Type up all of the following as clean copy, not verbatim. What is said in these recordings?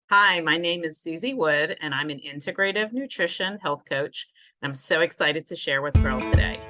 Hi, my name is Suzy Wood, and I'm an integrative nutrition health coach. And I'm so excited to share with Pearl today.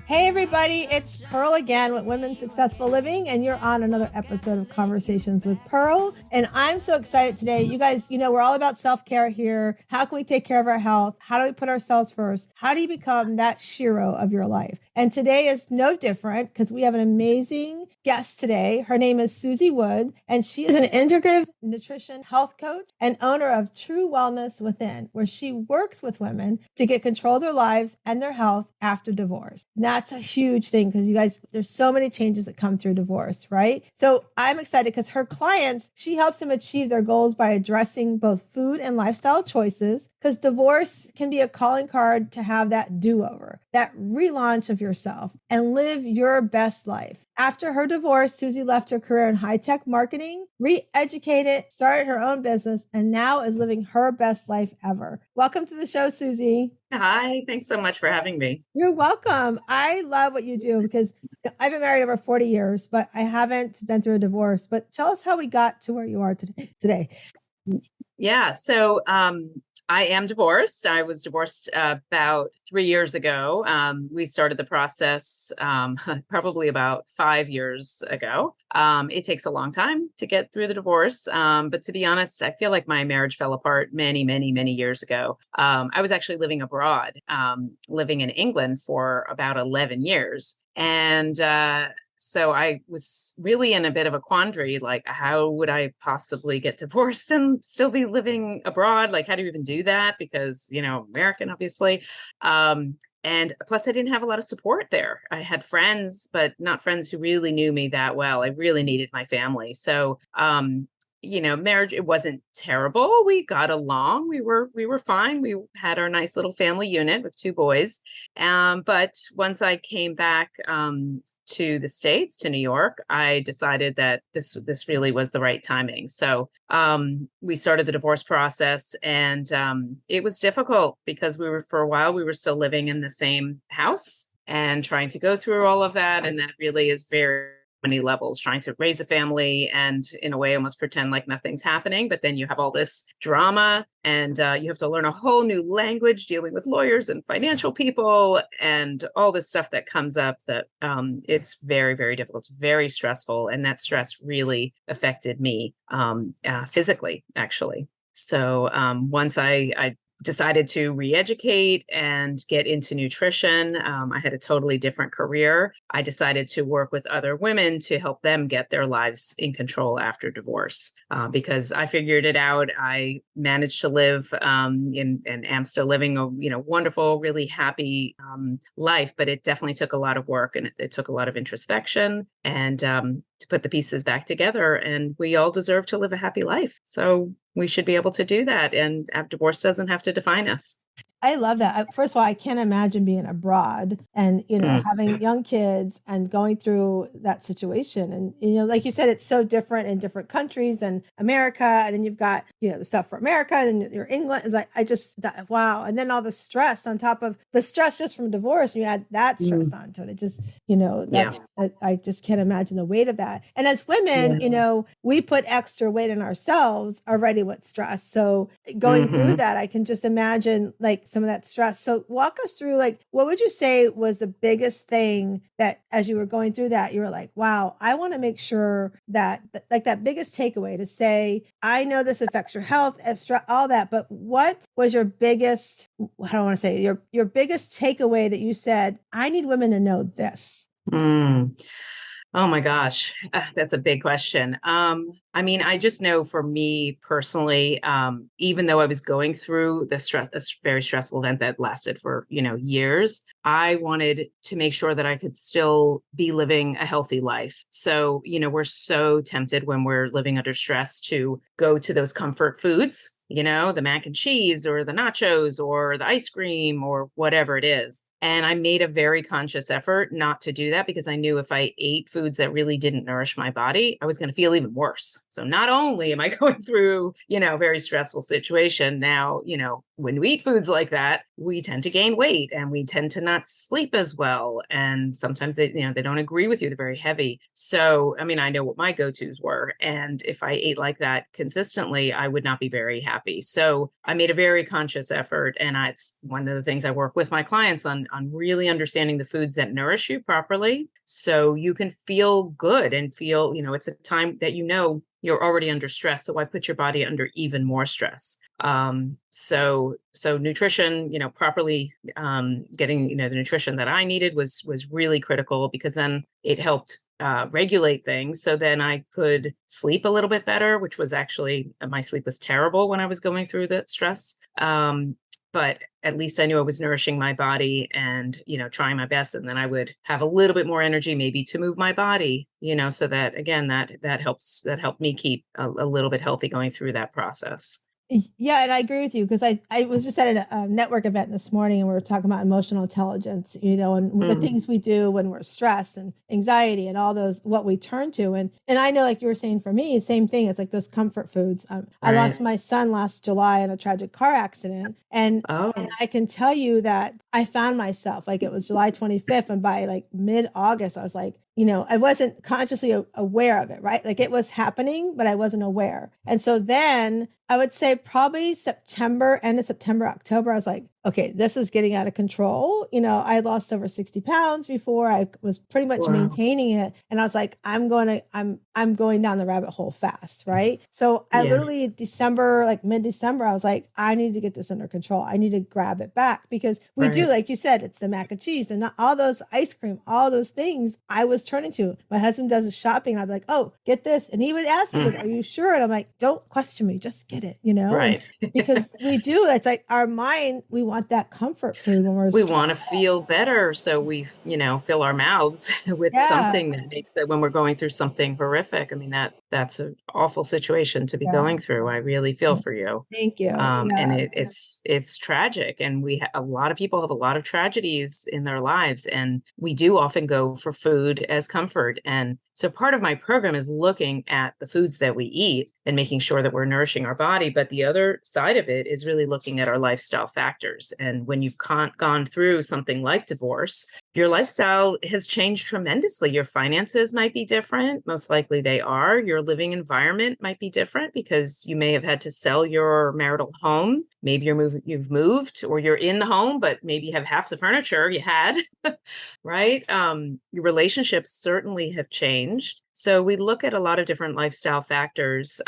Hey, everybody, it's Pearl again with Women Successful Living, and you're on another episode of Conversations with Pearl. And I'm so excited today. You guys, we're all about self care here. How can we take care of our health? How do we put ourselves first? How do you become that Shiro of your life? And today is no different because we have an amazing guest today. Her name is Suzy Wood, and she is an integrative nutrition health coach and owner of True Wellness Within, where she works with women to get control of their lives and their health after divorce. That's a huge thing because you guys, there's so many changes that come through divorce, right? So I'm excited because her clients, she helps them achieve their goals by addressing both food and lifestyle choices, because divorce can be a calling card to have that do-over, that relaunch of yourself and live your best life. After her divorce, Suzy left her career in high-tech marketing, re-educated, started her own business, and now is living her best life ever. Welcome to the show, Suzy. Hi, thanks so much for having me. You're welcome. I love what you do because I've been married over 40 years, but I haven't been through a divorce. But tell us how we got to where you are today. Yeah, so I am divorced. I was divorced about 3 years ago. We started the process probably about 5 years ago. It takes a long time to get through the divorce. But to be honest, I feel like my marriage fell apart many, many, many years ago. I was actually living abroad, living in England for about 11 years. And so I was really in a bit of a quandary, like, how would I possibly get divorced and still be living abroad? Like, how do you even do that? Because, American, obviously. And plus, I didn't have a lot of support there. I had friends, but not friends who really knew me that well. I really needed my family. So, marriage, it wasn't terrible. We got along. We were fine. We had our nice little family unit with two boys. But once I came back to the States, to New York, I decided that this really was the right timing. So we started the divorce process, and it was difficult because for a while, we were still living in the same house and trying to go through all of that. And that really is very many levels, trying to raise a family and in a way almost pretend like nothing's happening. But then you have all this drama, and you have to learn a whole new language, dealing with lawyers and financial people and all this stuff that comes up that it's very, very difficult. It's very stressful. And that stress really affected me physically, actually. So once I decided to re-educate and get into nutrition. I had a totally different career. I decided to work with other women to help them get their lives in control after divorce, because I figured it out. I managed to live and am still living a wonderful, really happy life, but it definitely took a lot of work, and it took a lot of introspection and to put the pieces back together. And we all deserve to live a happy life. So we should be able to do that. And divorce doesn't have to define us. I love that. First of all, I can't imagine being abroad and, having young kids and going through that situation. And, like you said, it's so different in different countries than America. And then you've got, the stuff for America, and then you're England. It's like, wow. And then all the stress on top of the stress just from divorce, and you add that stress onto it. It just, I just can't imagine the weight of that. And as women, we put extra weight on ourselves already with stress. So going through that, I can just imagine like some of that stress. So walk us through, like, what would you say was the biggest thing that as you were going through that, you were like, wow, I want to make sure that, like, that biggest takeaway to say, I know this affects your health, all that, but what was your biggest, I don't want to say your biggest takeaway that you said, I need women to know this? Oh my gosh, that's a big question. I just know for me personally, even though I was going through a very stressful event that lasted for, years, I wanted to make sure that I could still be living a healthy life. So, we're so tempted when we're living under stress to go to those comfort foods, the mac and cheese or the nachos or the ice cream or whatever it is. And I made a very conscious effort not to do that because I knew if I ate foods that really didn't nourish my body, I was going to feel even worse. So not only am I going through, a very stressful situation now, when we eat foods like that, we tend to gain weight and we tend to not sleep as well. And sometimes they don't agree with you. They're very heavy. So, I mean, I know what my go-tos were. And if I ate like that consistently, I would not be very happy. So I made a very conscious effort. And it's one of the things I work with my clients on really understanding the foods that nourish you properly. So you can feel good and feel, it's a time that you're already under stress. So why put your body under even more stress? So nutrition, properly getting, the nutrition that I needed was really critical because then it helped regulate things. So then I could sleep a little bit better, which was actually, my sleep was terrible when I was going through that stress. But at least I knew I was nourishing my body and, trying my best. And then I would have a little bit more energy maybe to move my body, so that again, that helped me keep a little bit healthy going through that process. Yeah, and I agree with you because I was just at a network event this morning and we were talking about emotional intelligence, and the things we do when we're stressed and anxiety and all those, what we turn to. And I know, like you were saying, for me, same thing. It's like those comfort foods. I lost my son last July in a tragic car accident. And I can tell you that I found myself, like it was July 25th. And by like mid-August, I was like, I wasn't consciously aware of it, right? Like it was happening, but I wasn't aware. And so then I would say probably end of September, October, I was like, okay, this is getting out of control. I had lost over 60 pounds before. I was pretty much maintaining it. And I was like, I'm going down the rabbit hole fast. Right. So I literally December, like mid-December, I was like, I need to get this under control. I need to grab it back because we do, like you said, it's the mac and cheese and not all those ice cream, all those things I was turning to. My husband does his shopping. And I'd be like, oh, get this. And he would ask me, are you sure? And I'm like, don't question me. Just get it, Right. because we do. It's like our mind, we want that comfort food when we want to feel better. So we, fill our mouths with something that makes it when we're going through something horrific. I mean, that's an awful situation to be going through. I really feel for you. Thank you. And it's tragic. And a lot of people have a lot of tragedies in their lives. And we do often go for food as comfort. And so part of my program is looking at the foods that we eat and making sure that we're nourishing our body. But the other side of it is really looking at our lifestyle factors. And when you've gone through something like divorce, your lifestyle has changed tremendously. Your finances might be different. Most likely they are. Your living environment might be different because you may have had to sell your marital home. Maybe you've moved or you're in the home, but maybe you have half the furniture you had, right? Your relationships certainly have changed. So we look at a lot of different lifestyle factors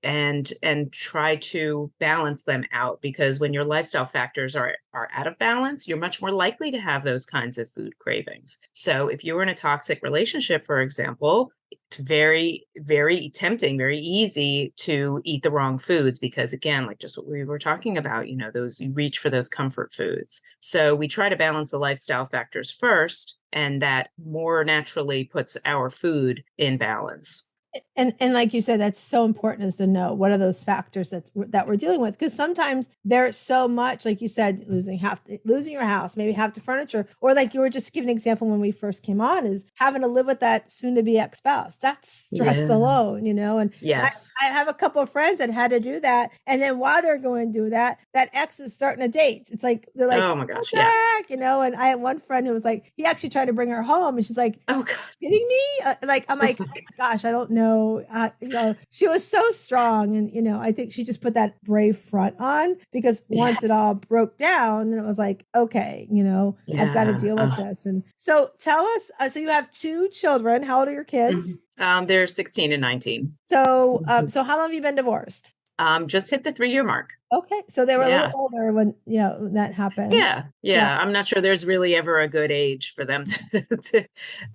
and try to balance them out, because when your lifestyle factors are out of balance, you're much more likely to have those kinds of food cravings. So if you're in a toxic relationship, for example, it's very, very tempting, very easy to eat the wrong foods because, again, like just what we were talking about, those, you reach for those comfort foods. So we try to balance the lifestyle factors first, and that more naturally puts our food in balance. And like you said, that's so important, is to know what are those factors that we're dealing with, because sometimes there's so much, like you said, losing your house, maybe half the furniture, or like you were just giving an example when we first came on, is having to live with that soon to be ex-spouse. That's stress alone, and yes, I have a couple of friends that had to do that, and then while they're going to do that ex is starting to date. It's like they're like, oh my gosh, and I had one friend who was like, he actually tried to bring her home, and she's like, oh God, kidding me? I'm like, oh my gosh, I don't know. She was so strong, and I think she just put that brave front on, because once it all broke down, then it was like, okay, I've got to deal with this. And so tell us, so you have two children. How old are your kids? They're 16 and 19. So how long have you been divorced? Just hit the 3-year mark. Okay. So they were a little older when, that happened. Yeah. I'm not sure there's really ever a good age for them to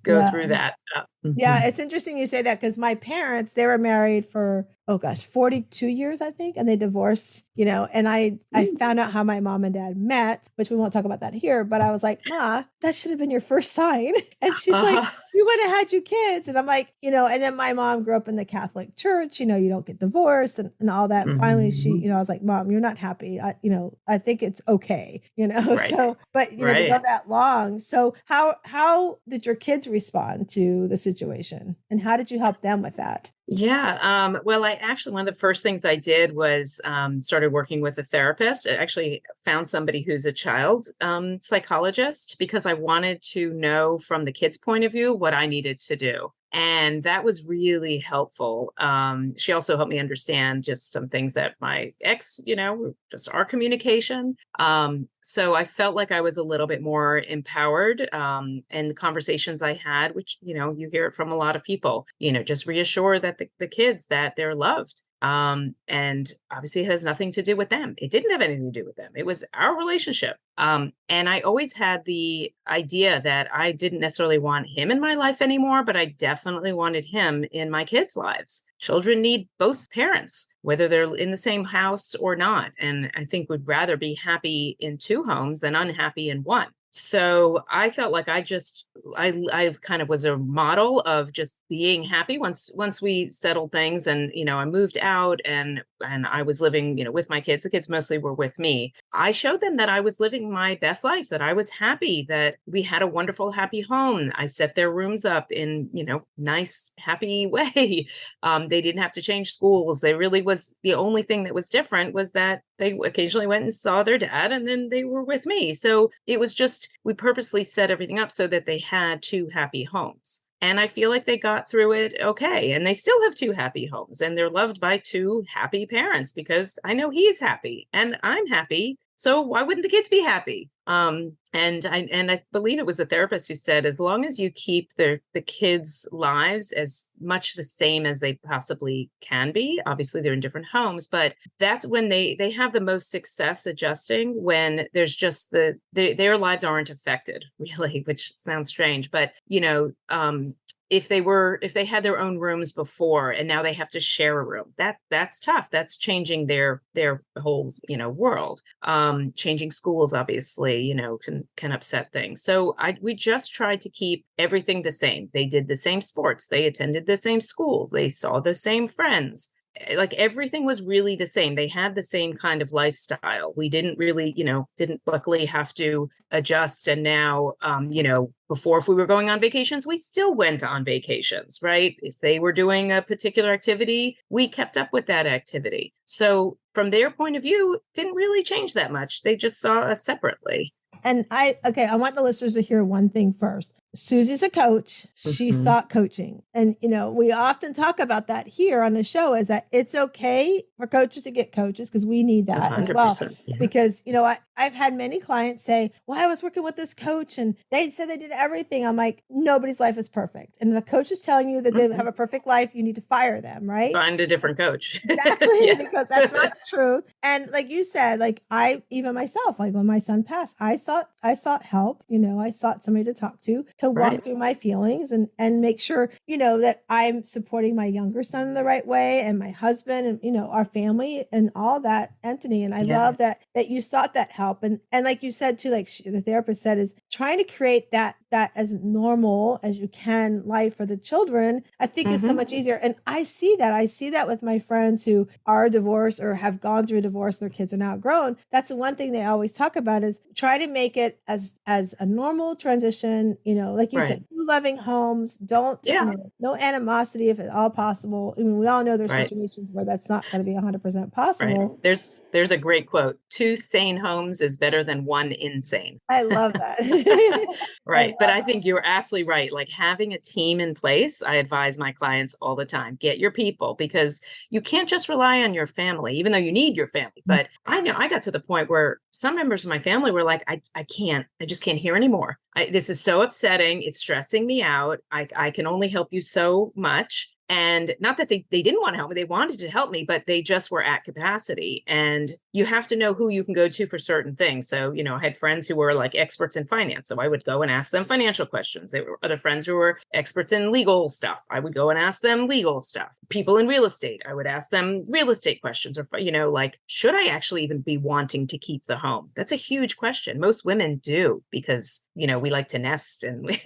go through that. Yeah. It's interesting you say that, because my parents, they were married for, 42 years, I think. And they divorced, and I found out how my mom and dad met, which we won't talk about that here, but I was like, Ma, that should have been your first sign. And she's like, you would have had you kids. And I'm like, and then my mom grew up in the Catholic Church, you don't get divorced and all that. And finally I was like, Mom, you're not happy. I think it's okay, Right. so, but, to go Right. that long. So how did your kids respond to the situation, and how did you help them with that? Yeah. Well, I actually, one of the first things I did was started working with a therapist. I actually found somebody who's a child psychologist because I wanted to know from the kids' point of view what I needed to do. And that was really helpful. She also helped me understand just some things that my ex, just our communication. So I felt like I was a little bit more empowered. And the conversations I had, which, you hear it from a lot of people, just reassure that the kids that they're loved. And obviously it has nothing to do with them. It didn't have anything to do with them. It was our relationship. And I always had the idea that I didn't necessarily want him in my life anymore, but I definitely wanted him in my kids' lives. Children need both parents, whether they're in the same house or not. And I think would rather be happy in two homes than unhappy in one. So I felt like I kind of was a model of just being happy once we settled things, and I moved out, and I was living with my kids. The kids mostly were with me. I showed them that I was living my best life, that I was happy, that we had a wonderful happy home. I set their rooms up in nice happy way. They didn't have to change schools. They really was the only thing that was different was that they occasionally went and saw their dad, and then they were with me. So it was just, we purposely set everything up so that they had two happy homes. And I feel like they got through it okay. And they still have two happy homes, and they're loved by two happy parents because I know he's happy and I'm happy. So why wouldn't the kids be happy? And I believe it was a therapist who said, as long as you keep the kids' lives as much the same as they possibly can be, obviously they're in different homes, but that's when they have the most success adjusting, when there's just their lives aren't affected really, which sounds strange, but if they had their own rooms before and now they have to share a room, that's tough. That's changing their whole world. Changing schools obviously can upset things. So we just tried to keep everything the same. They did the same sports, they attended the same schools, they saw the same friends. Like everything was really the same. They had the same kind of lifestyle. We didn't really, didn't luckily have to adjust. And now, before, if we were going on vacations, we still went on vacations, right? If they were doing a particular activity, we kept up with that activity. So from their point of view, it didn't really change that much. They just saw us separately. And I want the listeners to hear one thing first. Suzy's a coach. She Mhm. sought coaching. And, we often talk about that here on the show, is that it's okay for coaches to get coaches, because we need that as well. 100%. Yeah. Because, I've had many clients say, well, I was working with this coach and they said they did everything. I'm like, nobody's life is perfect. And if a coach is telling you that they have a perfect life, you need to fire them, right? Find a different coach. Exactly. Yes. Because that's not the truth. And like you said, like even myself, like when my son passed, I sought help, I sought somebody to talk to walk Right. through my feelings and make sure, that I'm supporting my younger son in the right way, and my husband, and, our family and all that entity. And I love that you sought that help. And like you said too, like the therapist said, is trying to create that as normal as you can life for the children, I think is so much easier. And I see that with my friends who are divorced or have gone through a divorce, their kids are now grown. That's the one thing they always talk about, is try to make it as a normal transition, like you said, two loving homes, don't, no animosity if at all possible. I mean, we all know there's situations where that's not going to be 100% possible. Right. There's a great quote: two sane homes is better than one insane. I love that. Right. But I think you're absolutely right. Like having a team in place, I advise my clients all the time, get your people, because you can't just rely on your family, even though you need your family. But I know I got to the point where some members of my family were like, I just can't hear anymore. This is so upsetting. It's stressing me out. I can only help you so much. And not that they didn't want to help me, they wanted to help me, but they just were at capacity. And you have to know who you can go to for certain things. So, I had friends who were like experts in finance. So I would go and ask them financial questions. There were other friends who were experts in legal stuff. I would go and ask them legal stuff. People in real estate, I would ask them real estate questions, or, like, should I actually even be wanting to keep the home? That's a huge question. Most women do, because, we like to nest, and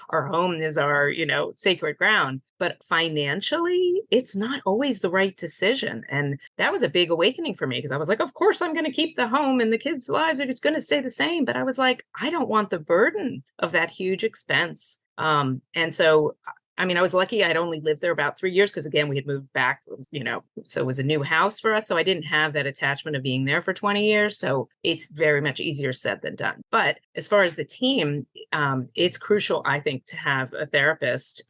our home is our, sacred ground. But financially, it's not always the right decision. And that was a big awakening for me because I was like, of course, I'm going to keep the home and the kids' lives are just going to stay the same. But I was like, I don't want the burden of that huge expense. And so I mean, I was lucky I'd only lived there about 3 years because, again, we had moved back, so it was a new house for us. So I didn't have that attachment of being there for 20 years. So it's very much easier said than done. But as far as the team, it's crucial, I think, to have a therapist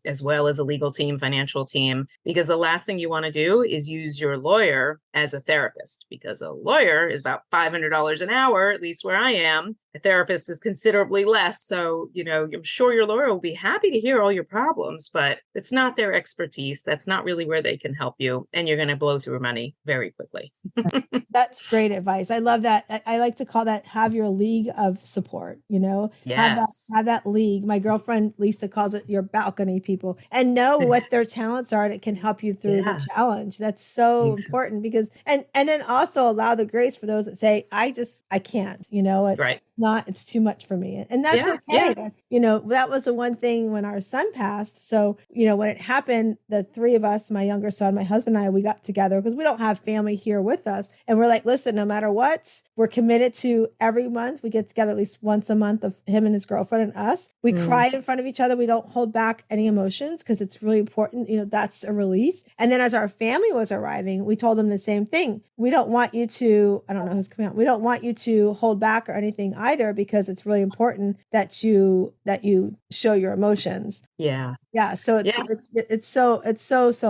as well as a legal team, financial team, because the last thing you want to do is use your lawyer as a therapist, because a lawyer is about $500 an hour, at least where I am. A therapist is considerably less. So, I'm sure your lawyer will be happy to hear all your problems, but it's not their expertise. That's not really where they can help you. And you're going to blow through money very quickly. That's great advice. I love that. I like to call that have your league of support, Yes. have that league. My girlfriend Lisa calls it your balcony people, and know what their talents are, and it can help you through the Yeah. challenge. That's so important because and then also allow the grace for those that say, I can't, Right. it's too much for me. And that's Yeah. okay. Yeah. That's, that was the one thing when our son passed. So, when it happened, the three of us, my younger son, my husband and I, we got together because we don't have family here with us. And we're like, listen, no matter what, we're committed to every month. We get together at least once a month of him and his girlfriend and us. We cry in front of each other. We don't hold back any emotions because it's really important. That's a release. And then as our family was arriving, we told them the same thing. We don't want you to, I don't know who's coming out. We don't want you to hold back or anything either, because it's really important that you show your emotions. Yeah. Yeah. So Yeah. it's so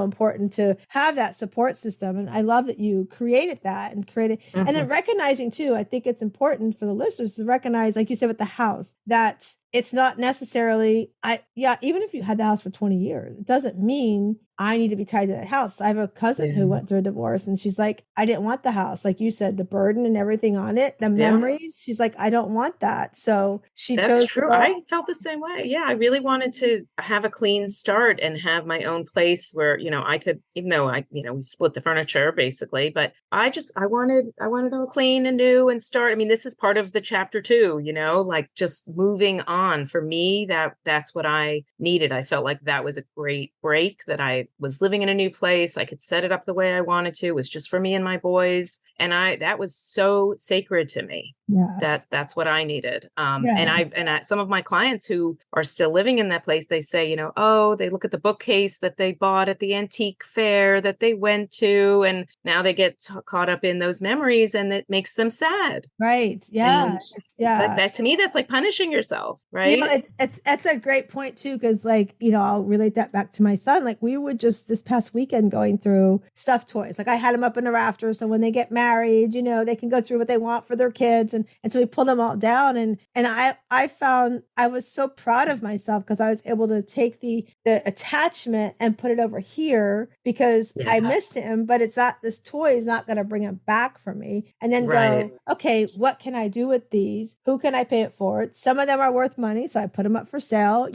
important to have that support system. And I love that you created that and and then recognizing too, I think it's important for the listeners to recognize, like you said, with the house, that it's not necessarily, even if you had the house for 20 years, it doesn't mean I need to be tied to that house. I have a cousin who went through a divorce, and she's like, I didn't want the house. Like you said, the burden and everything on it, the memories. She's like, I don't want that. So she That's chose to true. go. I felt the same way. Yeah, I really wanted to have a clean start and have my own place where, I could, even though we split the furniture basically, but I wanted all clean and new and start. I mean, this is part of the chapter 2, like just moving on. For me, that's what I needed. I felt like that was a great break, that I was living in a new place. I could set it up the way I wanted to. It was just for me and my boys. And that was so sacred to me. Yeah. That's what I needed. And some of my clients who are still living in that place, they say, they look at the bookcase that they bought at the antique fair that they went to, and now they get caught up in those memories, and it makes them sad. Right. Yeah. And that to me, that's like punishing yourself, right? It's a great point too, because I'll relate that back to my son. Like we were just this past weekend going through stuffed toys. Like I had them up in the rafters, so when they get married, they can go through what they want for their kids, and so we pulled them all down. And I found I was so proud of myself because I was able to take the attachment and put it over here because I missed him, but this toy is not going to bring him back for me. And then go, okay, what can I do with these? Who can I pay it for? Some of them are worth money, so I put them up for sale,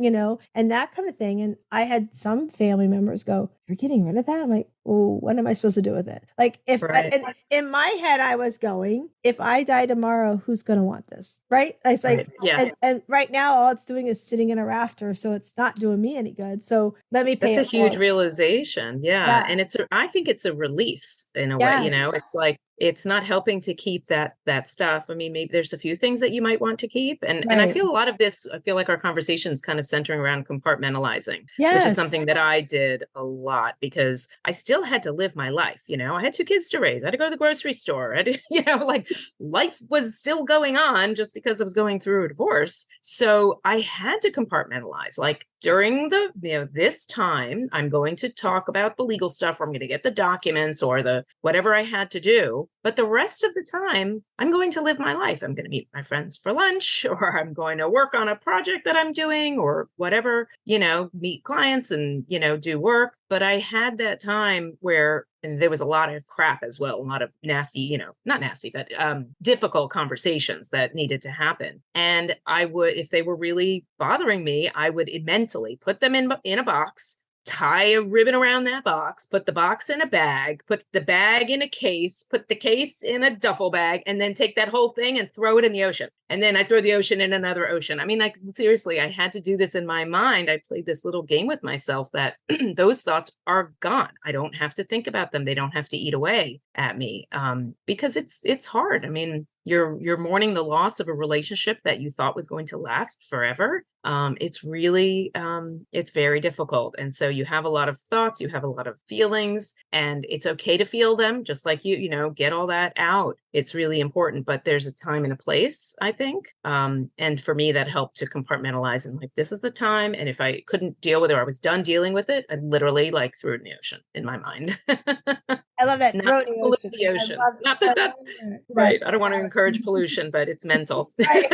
and that kind of thing. And I had some family members go, "You're getting rid of that?" I'm like, "Oh, what am I supposed to do with it?" Like in my head, I was going, if I die tomorrow, who's going to want this? Right? It's like, and right now, all it's doing is sitting in a rafter, so it's not doing me any good. So let me pay. That's a huge realization. Yeah. And I think it's a release in a way, it's like, it's not helping to keep that stuff. I mean, maybe there's a few things that you might want to keep. And I feel a lot of this, I feel like our conversation is kind of centering around compartmentalizing, which is something that I did a lot because I still had to live my life. I had 2 kids to raise. I had to go to the grocery store. I had like life was still going on just because I was going through a divorce. So I had to compartmentalize. Like during this time, I'm going to talk about the legal stuff, or I'm going to get the documents or the whatever I had to do. But the rest of the time, I'm going to live my life. I'm going to meet my friends for lunch, or I'm going to work on a project that I'm doing, or whatever, meet clients and, do work. But I had that time where there was a lot of crap as well, a lot of nasty, not nasty, but difficult conversations that needed to happen. And I would, if they were really bothering me, I would mentally put them in a box, tie a ribbon around that box, put the box in a bag, put the bag in a case, put the case in a duffel bag, and then take that whole thing and throw it in the ocean. And then I throw the ocean in another ocean. I mean, like, seriously, I had to do this in my mind. I played this little game with myself that those thoughts are gone. I don't have to think about them. They don't have to eat away at me, because it's hard. I mean, you're mourning the loss of a relationship that you thought was going to last forever. It's really it's very difficult. And so you have a lot of thoughts, you have a lot of feelings, and it's okay to feel them, just like get all that out. It's really important, but there's a time and a place, I think. And for me, that helped to compartmentalize and like, this is the time. And if I couldn't deal with it or I was done dealing with it, I literally like threw it in the ocean in my mind. I love that. Not Throw to it in the pollute ocean. the ocean. Not that that That. right. I don't want to encourage pollution, but it's mental. Right.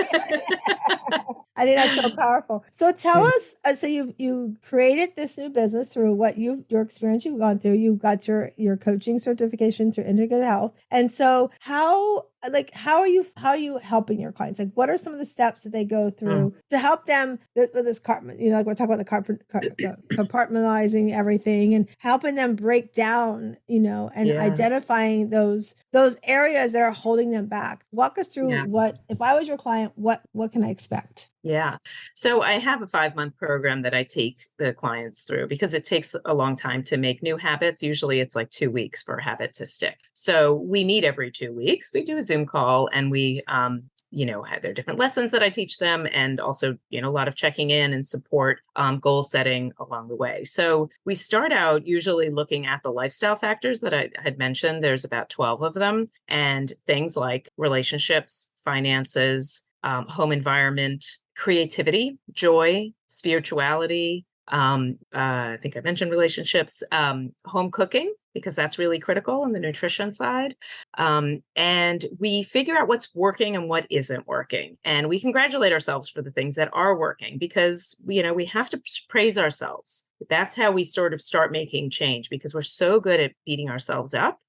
I think that's so powerful. So tell Mm. us, so you created this new business through what your experience you've gone through. You got your coaching certification through Integrated Health. And so how are you helping your clients? Like, what are some of the steps that they go Mm. through to help them with this like we're talking about the compartmentalizing everything and helping them break down, and Yeah. identifying those areas that are holding them back. Walk us through Yeah. what, if I was your client, what can I expect? Yeah. So I have a 5-month program that I take the clients through because it takes a long time to make new habits. Usually it's like 2 weeks for a habit to stick. So we meet every 2 weeks. We do a Zoom call and we, have their different lessons that I teach them and also, a lot of checking in and support, goal setting along the way. So we start out usually looking at the lifestyle factors that I had mentioned. There's about 12 of them, and things like relationships, finances, home environment, creativity, joy, spirituality. I think I mentioned relationships, home cooking, because that's really critical on the nutrition side. And we figure out what's working and what isn't working. And we congratulate ourselves for the things that are working because, we have to praise ourselves. That's how we sort of start making change because we're so good at beating ourselves up,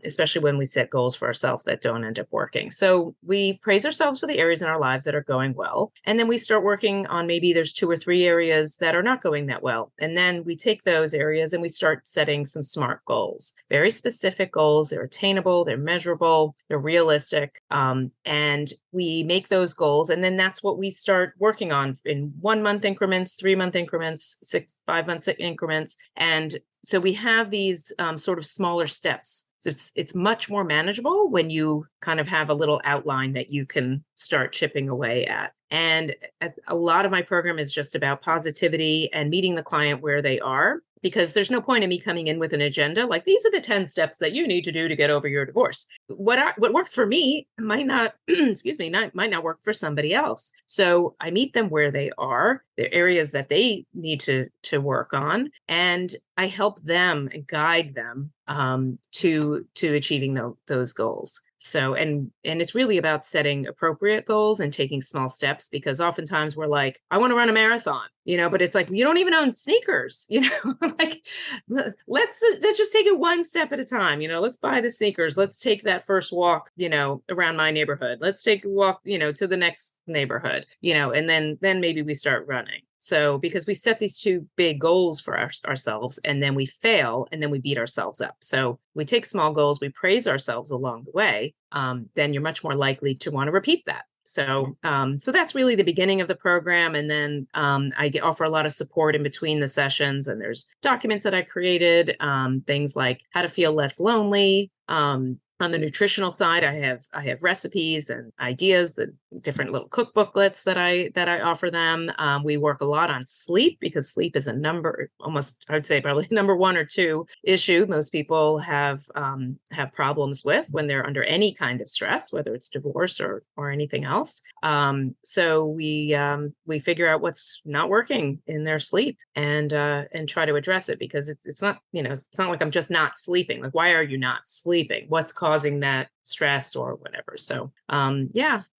especially when we set goals for ourselves that don't end up working. So we praise ourselves for the areas in our lives that are going well. And then we start working on maybe there's 2 or 3 areas that are not going that well. And then we take those areas and we start setting some SMART goals, very specific goals. They're attainable, they're measurable, they're realistic. And we make those goals. And then that's what we start working on in 1-month increments, 3-month increments, 5-month increments. And so we have these sort of smaller steps. So it's much more manageable when you kind of have a little outline that you can start chipping away at. And a lot of my program is just about positivity and meeting the client where they are, because there's no point in me coming in with an agenda like these are the 10 steps that you need to do to get over your divorce. What worked for me might not might not work for somebody else. So I meet them where they are, the areas that they need to work on, and I help them and guide them to achieving those goals. So, and it's really about setting appropriate goals and taking small steps, because oftentimes we're like, I want to run a marathon, but it's like, you don't even own sneakers, like let's just take it one step at a time. Let's buy the sneakers. Let's take that first walk, around my neighborhood. Let's take a walk, to the next neighborhood, and then maybe we start running. So because we set these 2 big goals for ourselves and then we fail and then we beat ourselves up. So we take small goals, we praise ourselves along the way, then you're much more likely to want to repeat that. So that's really the beginning of the program. And then I offer a lot of support in between the sessions. And there's documents that I created, things like how to feel less lonely. On the nutritional side, I have recipes and ideas and different little cookbooklets that I offer them. We work a lot on sleep because sleep is almost, I would say probably number 1 or 2 issue most people have problems with when they're under any kind of stress, whether it's divorce or anything else. So we figure out what's not working in their sleep and try to address it, because it's not, it's not like I'm just not sleeping. Like, why are you not sleeping? What's causing that stress or whatever? So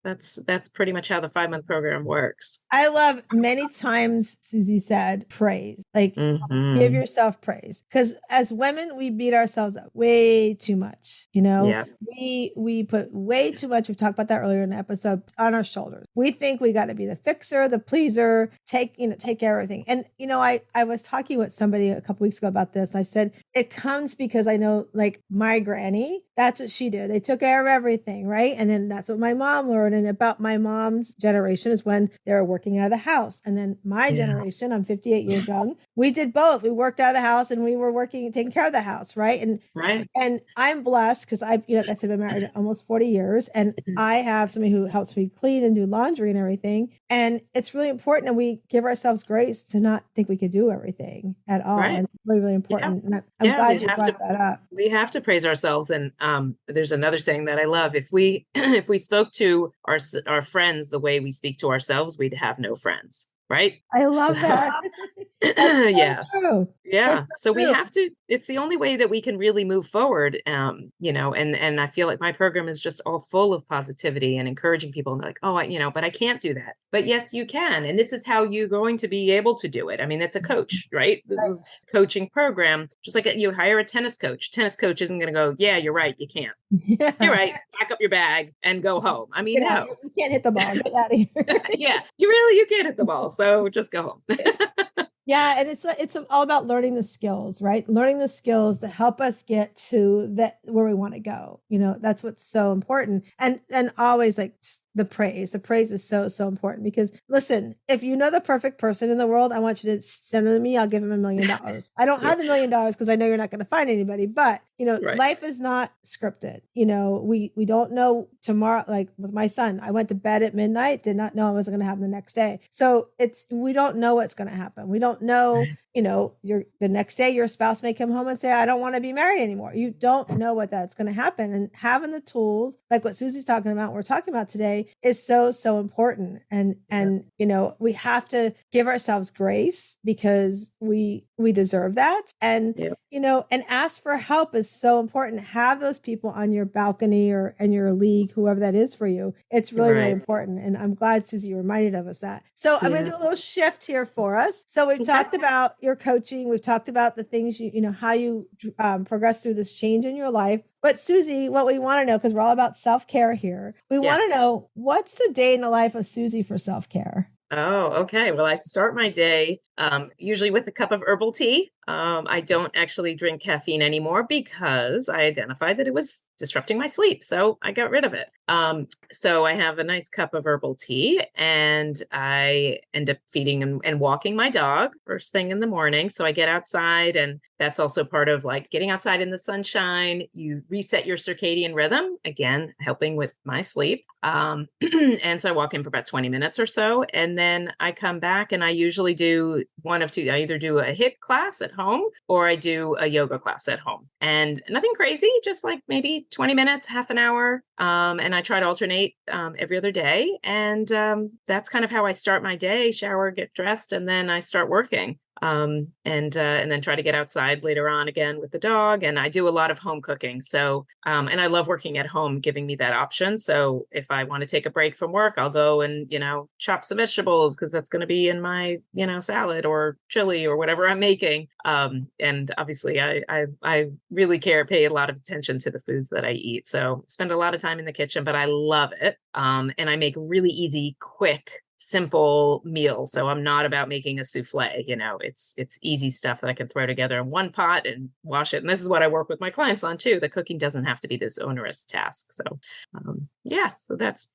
that's pretty much how the 5-month program works. I love, many times Suzy said praise, like give yourself praise, because as women we beat ourselves up way too much. Yeah. We put way too much, we've talked about that earlier in the episode, on our shoulders. We think we got to be the fixer, the pleaser, take care of everything. And I was talking with somebody a couple weeks ago about this. I said it comes because I know, like, my granny That's what she did. They took care of everything, right? And then that's what my mom learned. And about my mom's generation is when they were working out of the house. And then my Yeah. generation, I'm 58 years young, we did both. We worked out of the house and we were working, taking care of the house, right? Right. And I'm blessed because I, like I said, been married almost 40 years, and I have somebody who helps me clean and do laundry and everything. And it's really important that we give ourselves grace to not think we could do everything at all. Right. And it's really, really Yeah. important. And I'm Yeah. glad you brought that up. We have to praise ourselves. And there's another saying that I love. If we if we spoke to our friends the way we speak to ourselves, we'd have no friends. Right. I So love that. That's so yeah. true. Yeah. It's So so we true. have to, it's the only way that we can really move forward. And I feel like my program is just all full of positivity and encouraging people and like, oh, but I can't do that. But yes, you can. And this is how you're going to be able to do it. I mean, it's a coach, right? This Right. is a coaching program. Just like you would hire a tennis coach. Tennis coach isn't going to go, yeah, you're right. You can't. You're Yeah. right. Pack up your bag and go home. I mean, Get out. no. You can't hit the ball. Get out of here. Yeah, you can't hit the ball. So just go home. Yeah, and it's all about learning the skills, right? Learning the skills to help us get to that where we want to go. That's what's so important. And always like the praise. The praise is so, so important because listen, if you know the perfect person in the world, I want you to send them to me. I'll give them $1 million. I don't have the $1 million because I know you're not going to find anybody, but Right. life is not scripted. We don't know tomorrow. Like with my son, I went to bed at midnight, did not know I wasn't going to happen the next day. So we don't know what's going to happen. We don't know, the next day your spouse may come home and say, I don't want to be married anymore. You don't know what that's going to happen. And having the tools, like what Suzy's talking about, we're talking about today, is so, so important. And we have to give ourselves grace because we deserve that. And, and ask for help is so important. Have those people on your balcony or in your league, whoever that is for you. It's really, really important. And I'm glad, Suzy, you reminded of us that. So I'm going to do a little shift here for us. So we've talked about your coaching. We've talked about the things how you progress through this change in your life. But Suzy, what we want to know, because we're all about self-care here, we want to know, what's the day in the life of Suzy for self-care? Oh, okay. Well, I start my day usually with a cup of herbal tea. I don't actually drink caffeine anymore because I identified that it was disrupting my sleep. So I got rid of it. So I have a nice cup of herbal tea and I end up feeding and walking my dog first thing in the morning. So I get outside, and that's also part of like getting outside in the sunshine. You reset your circadian rhythm, again, helping with my sleep. And so I walk in for about 20 minutes or so, and then I come back and I usually do one of two. I either do a HIIT class at home or I do a yoga class at home, and nothing crazy, just like maybe 20 minutes, half an hour. And I try to alternate every other day. And that's kind of how I start my day: shower, get dressed, and then I start working. And then try to get outside later on again with the dog. And I do a lot of home cooking. So, and I love working at home, giving me that option. So if I want to take a break from work, I'll go and, chop some vegetables because that's going to be in my, salad or chili or whatever I'm making. And obviously I really pay a lot of attention to the foods that I eat. So spend a lot of time in the kitchen, but I love it. And I make really easy, quick, simple meals. So I'm not about making a souffle, it's easy stuff that I can throw together in one pot and wash it. And this is what I work with my clients on too. The cooking doesn't have to be this onerous task. So so that's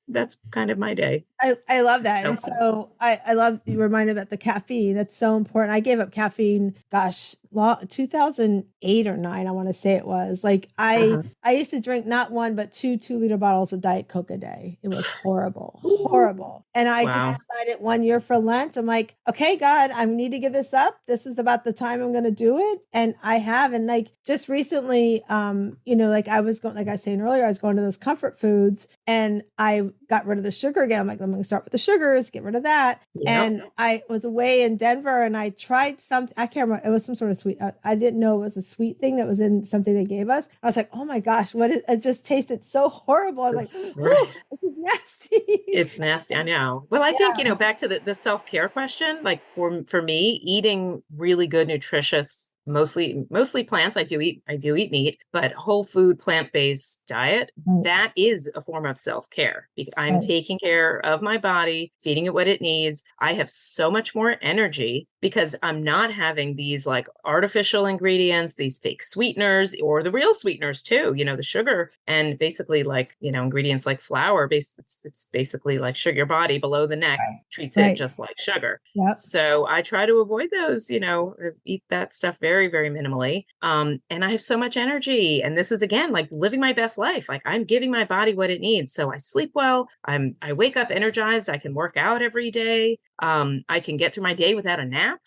kind of my day. I love that. And so I love you reminded about the caffeine. That's so important. I gave up caffeine, 2008 or 9, I want to say it was. Like I used to drink not one, but 2 2-liter bottles of Diet Coke a day. It was horrible, horrible. And I just decided one year for Lent, I'm like, okay, God, I need to give this up. This is about the time I'm going to do it. And I have. And like just recently, like I was going, like I was saying earlier, I was going to those comfort foods and I got rid of the sugar again. I'm like, I'm going to start with the sugars, get rid of that. Yep. And I was away in Denver and I tried something. I can't remember. It was some sort of sweet. I didn't know it was a sweet thing that was in something they gave us. I was like, oh my gosh, it just tasted so horrible. I was like, oh, this is nasty. It's nasty. I know. Well, I think, back to the self-care question, like for me, eating really good, nutritious, mostly plants. I do eat meat, but whole food, plant-based diet, that is a form of self-care. I'm taking care of my body, feeding it what it needs. I have so much more energy because I'm not having these like artificial ingredients, these fake sweeteners, or the real sweeteners too, the sugar and basically like, ingredients like flour, it's basically like sugar. Your body below the neck Right. treats it Right. just like sugar. Yep. So I try to avoid those, eat that stuff very, very minimally. And I have so much energy. And this is again like living my best life. Like I'm giving my body what it needs. So I sleep well. I wake up energized. I can work out every day. I can get through my day without a nap.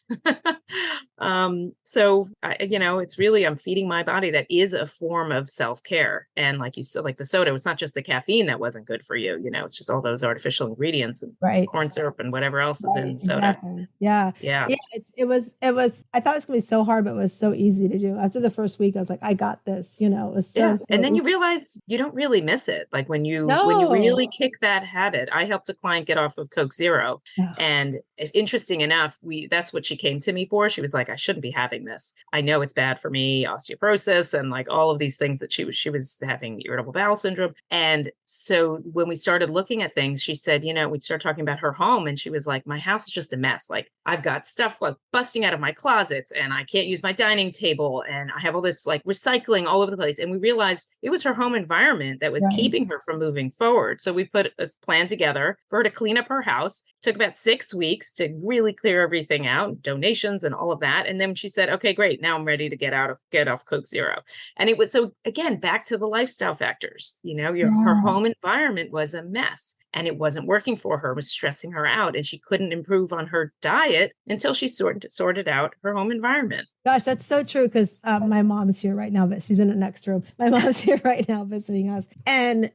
It's really, I'm feeding my body. That is a form of self-care. And like you said, like the soda, it's not just the caffeine that wasn't good for you. It's just all those artificial ingredients and Right. corn syrup and whatever else is Right, in soda. exactly. Yeah. Yeah. Yeah, it was I thought it was gonna be so hard, but it was so easy to do. After the first week, I was like, I got this, it was Yeah. so And then easy. you realize you don't really miss it. Like when you really No. kick that habit. I helped a client get off of Coke Zero. No. And interesting enough, that's what she came to me for. She was like, I shouldn't be having this. I know it's bad for me, osteoporosis and like all of these things that she was having irritable bowel syndrome. And so when we started looking at things, she said, we started talking about her home and she was like, my house is just a mess. Like I've got stuff like busting out of my closets and I can't use my dining table and I have all this like recycling all over the place. And we realized it was her home environment that was Right. keeping her from moving forward. So we put a plan together for her to clean up her house. It took about 6 weeks to really clear everything out, donations and all of that. And then she said, okay, great. Now I'm ready to get off Coke Zero. And it was, so again, back to the lifestyle factors, her Yeah. home environment was a mess and it wasn't working for her. It was stressing her out and she couldn't improve on her diet until she sorted out her home environment. Gosh, that's so true because my mom's here right now, but she's in the next room. My mom's here right now visiting us. And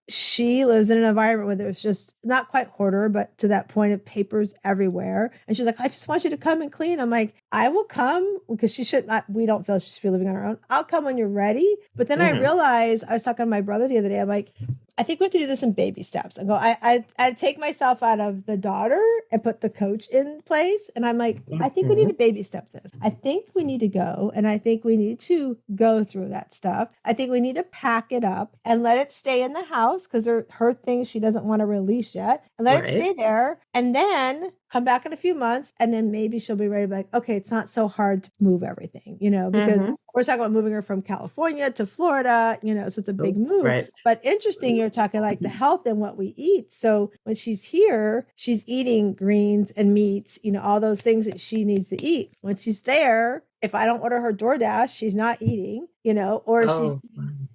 she lives in an environment where there's just not quite hoarder, but to that point of papers everywhere. And she's like, I just want you to come and clean. I'm like, I will come because she should not, we don't feel she should be living on her own. I'll come when you're ready. But then I realized, I was talking to my brother the other day, I'm like, I think we have to do this in baby steps. I take myself out of the daughter and put the coach in place. And I'm like, I think we need to baby step this. I think we need to go. And I think we need to go through that stuff. I think we need to pack it up and let it stay in the house because her things she doesn't want to release yet. And let it stay there. And then come back in a few months and then maybe she'll be ready to be like, okay, it's not so hard to move everything, because we're talking about moving her from California to Florida, so it's a big move. Right. But interesting, you're talking like the health and what we eat. So when she's here, she's eating greens and meats, all those things that she needs to eat. When she's there, if I don't order her DoorDash, she's not eating, or she's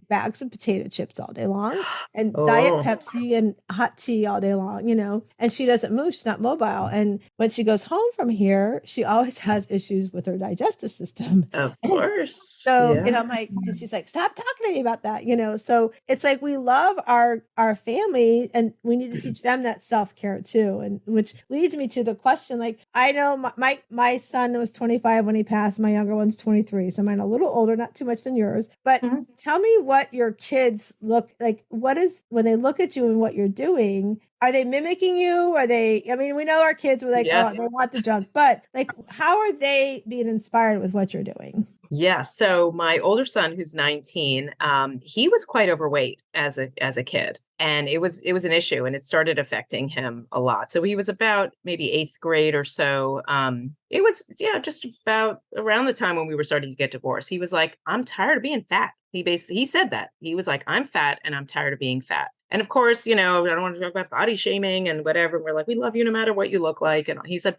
bags of potato chips all day long and Diet Pepsi and hot tea all day long, and she doesn't move. She's not mobile. And when she goes home from here, she always has issues with her digestive system. Of course. So, I'm like, and she's like, stop talking to me about that, so it's like, we love our family and we need to teach them that self-care too. And which leads me to the question, like, I know my son was 25 when he passed. My younger one's 23. So mine a little older, not too much than yours, but tell me what your kids look like. What is, when they look at you and what you're doing, are they mimicking you? Are they, we know our kids were like, oh, they want the junk, but like, how are they being inspired with what you're doing? Yeah. So my older son, who's 19, he was quite overweight as a kid. And it was an issue and it started affecting him a lot. So he was about maybe 8th grade or so. It was, just about around the time when we were starting to get divorced. He was like, I'm tired of being fat. He said that. He was like, I'm fat and I'm tired of being fat. And of course, I don't want to talk about body shaming and whatever. We're like, we love you no matter what you look like. And he said,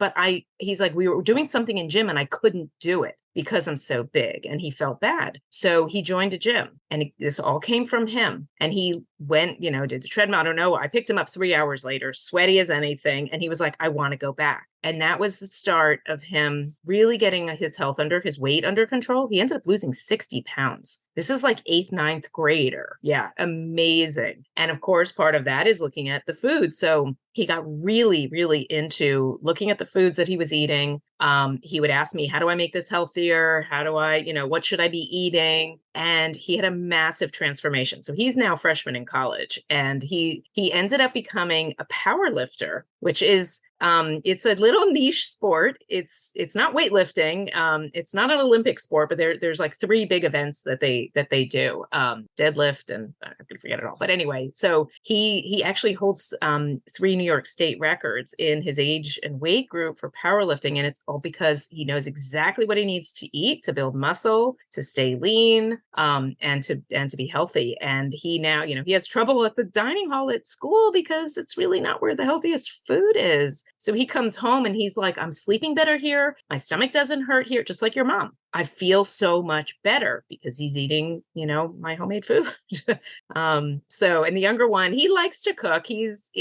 he's like, we were doing something in gym and I couldn't do it because I'm so big. And he felt bad. So he joined a gym and this all came from him. And he went, did the treadmill. I don't know. I picked him up 3 hours later, sweaty as anything. And he was like, I want to go back. And that was the start of him really getting his weight under control. He ended up losing 60 pounds. This is like 8th, 9th grader. Yeah, amazing. And of course, part of that is looking at the food. So he got really, really into looking at the foods that he was eating. He would ask me, how do I make this healthier? How do I, what should I be eating? and he had a massive transformation. So he's now freshman in college, and he ended up becoming a power lifter, which is it's a little niche sport. It's not weightlifting. It's not an Olympic sport, but there's like three big events that they do. Deadlift, and I'm gonna forget it all. But anyway, so he actually holds three New York State records in his age and weight group for powerlifting, and it's all because he knows exactly what he needs to eat to build muscle, to stay lean, and to be healthy. And he now, he has trouble at the dining hall at school because it's really not where the healthiest food is. So he comes home and he's like, I'm sleeping better here. My stomach doesn't hurt here, just like your mom. I feel so much better because he's eating, my homemade food. So, and the younger one, he likes to cook. He's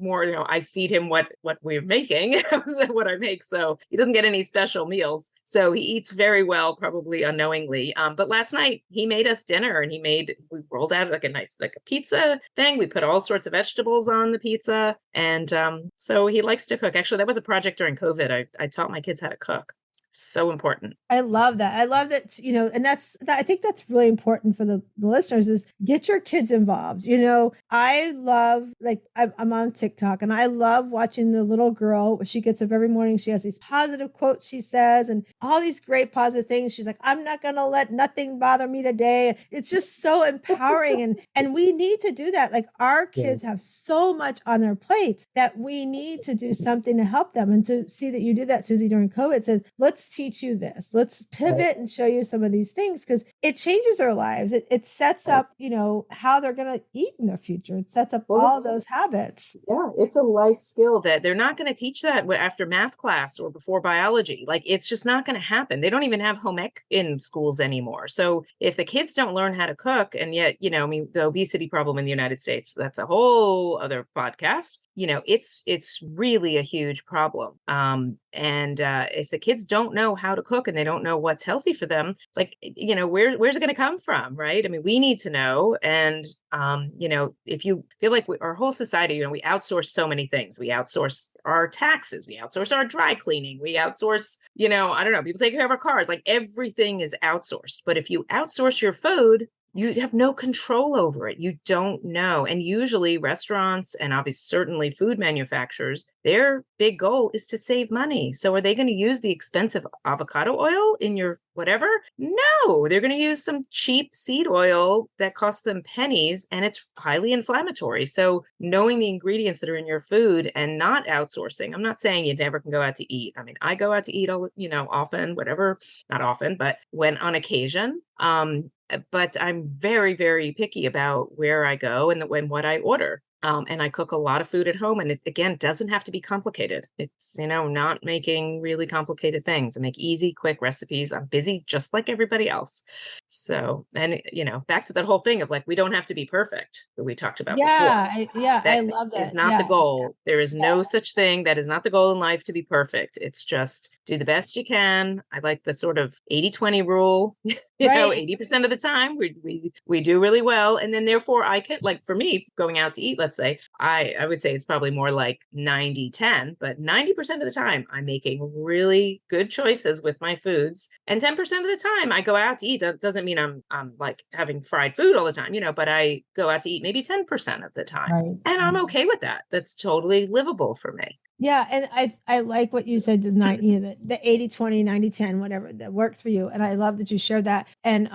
more, I feed him what we're making, what I make. So he doesn't get any special meals. So he eats very well, probably unknowingly. But last night he made us dinner, and we rolled out like a pizza thing. We put all sorts of vegetables on the pizza. And so he likes to cook. Actually, that was a project during COVID. I taught my kids how to cook. So important. I love that. I love that, and I think that's really important for the listeners is get your kids involved. I love, like, I'm on TikTok, and I love watching the little girl. She gets up every morning. She has these positive quotes she says, and all these great positive things. She's like, I'm not going to let nothing bother me today. It's just so empowering. And we need to do that. Like, our kids have so much on their plates that we need to do something to help them. And to see that you did that, Suzy, during COVID, says, let's teach you this. Let's pivot and show you some of these things, because it changes their lives. It sets up, how they're going to eat in the future. It sets up all those habits. Yeah, it's a life skill that they're not going to teach that after math class or before biology. Like, it's just not going to happen. They don't even have home ec in schools anymore. So if the kids don't learn how to cook, and yet, the obesity problem in the United States, that's a whole other podcast. It's really a huge problem. And if the kids don't know how to cook and they don't know what's healthy for them, like, where's it going to come from? Right. I mean, we need to know. And, if you feel like our whole society, we outsource so many things. We outsource our taxes. We outsource our dry cleaning. We outsource, I don't know, people take care of our cars. Like, everything is outsourced. But if you outsource your food, you have no control over it. You don't know. And usually restaurants, and obviously certainly food manufacturers, their big goal is to save money. So are they going to use the expensive avocado oil in your whatever? No, they're going to use some cheap seed oil that costs them pennies, and it's highly inflammatory. So knowing the ingredients that are in your food and not outsourcing. I'm not saying you never can go out to eat. I mean, I go out to eat often, whatever, not often, but when on occasion. But I'm very, very picky about where I go and what I order. And I cook a lot of food at home, and it, again, doesn't have to be complicated. It's, not making really complicated things. I make easy, quick recipes. I'm busy just like everybody else. So, and, back to that whole thing of, like, we don't have to be perfect that we talked about before. I love that. Is not the goal. There is no such thing. That is not the goal in life, to be perfect. It's just do the best you can. I like the sort of 80-20 rule. 80% of the time we do really well. And then therefore I can, like, for me, going out to eat, let's say, I would say it's probably more like 90-10, but 90% of the time I'm making really good choices with my foods. And 10% of the time I go out to eat. That doesn't mean I'm like having fried food all the time, but I go out to eat maybe 10% of the time. Right. And I'm okay with that. That's totally livable for me. Yeah. And I like what you said, the 80-20, 90-10, whatever that works for you. And I love that you shared that. And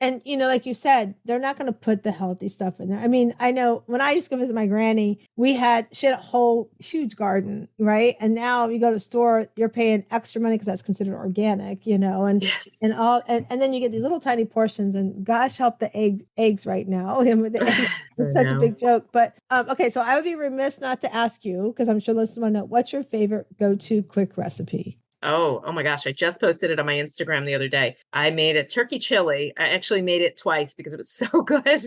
like you said, they're not going to put the healthy stuff in there. I mean, I know when I used to go visit my granny, she had a whole huge garden, right? And now you go to the store, you're paying extra money because that's considered organic, and yes. and all, and then you get these little tiny portions, and gosh help the eggs right now. It's such a big joke. But okay, so I would be remiss not to ask you, because I'm sure listeners want to know, what's your favorite go-to quick recipe? Oh my gosh. I just posted it on my Instagram the other day. I made a turkey chili. I actually made it twice because it was so good.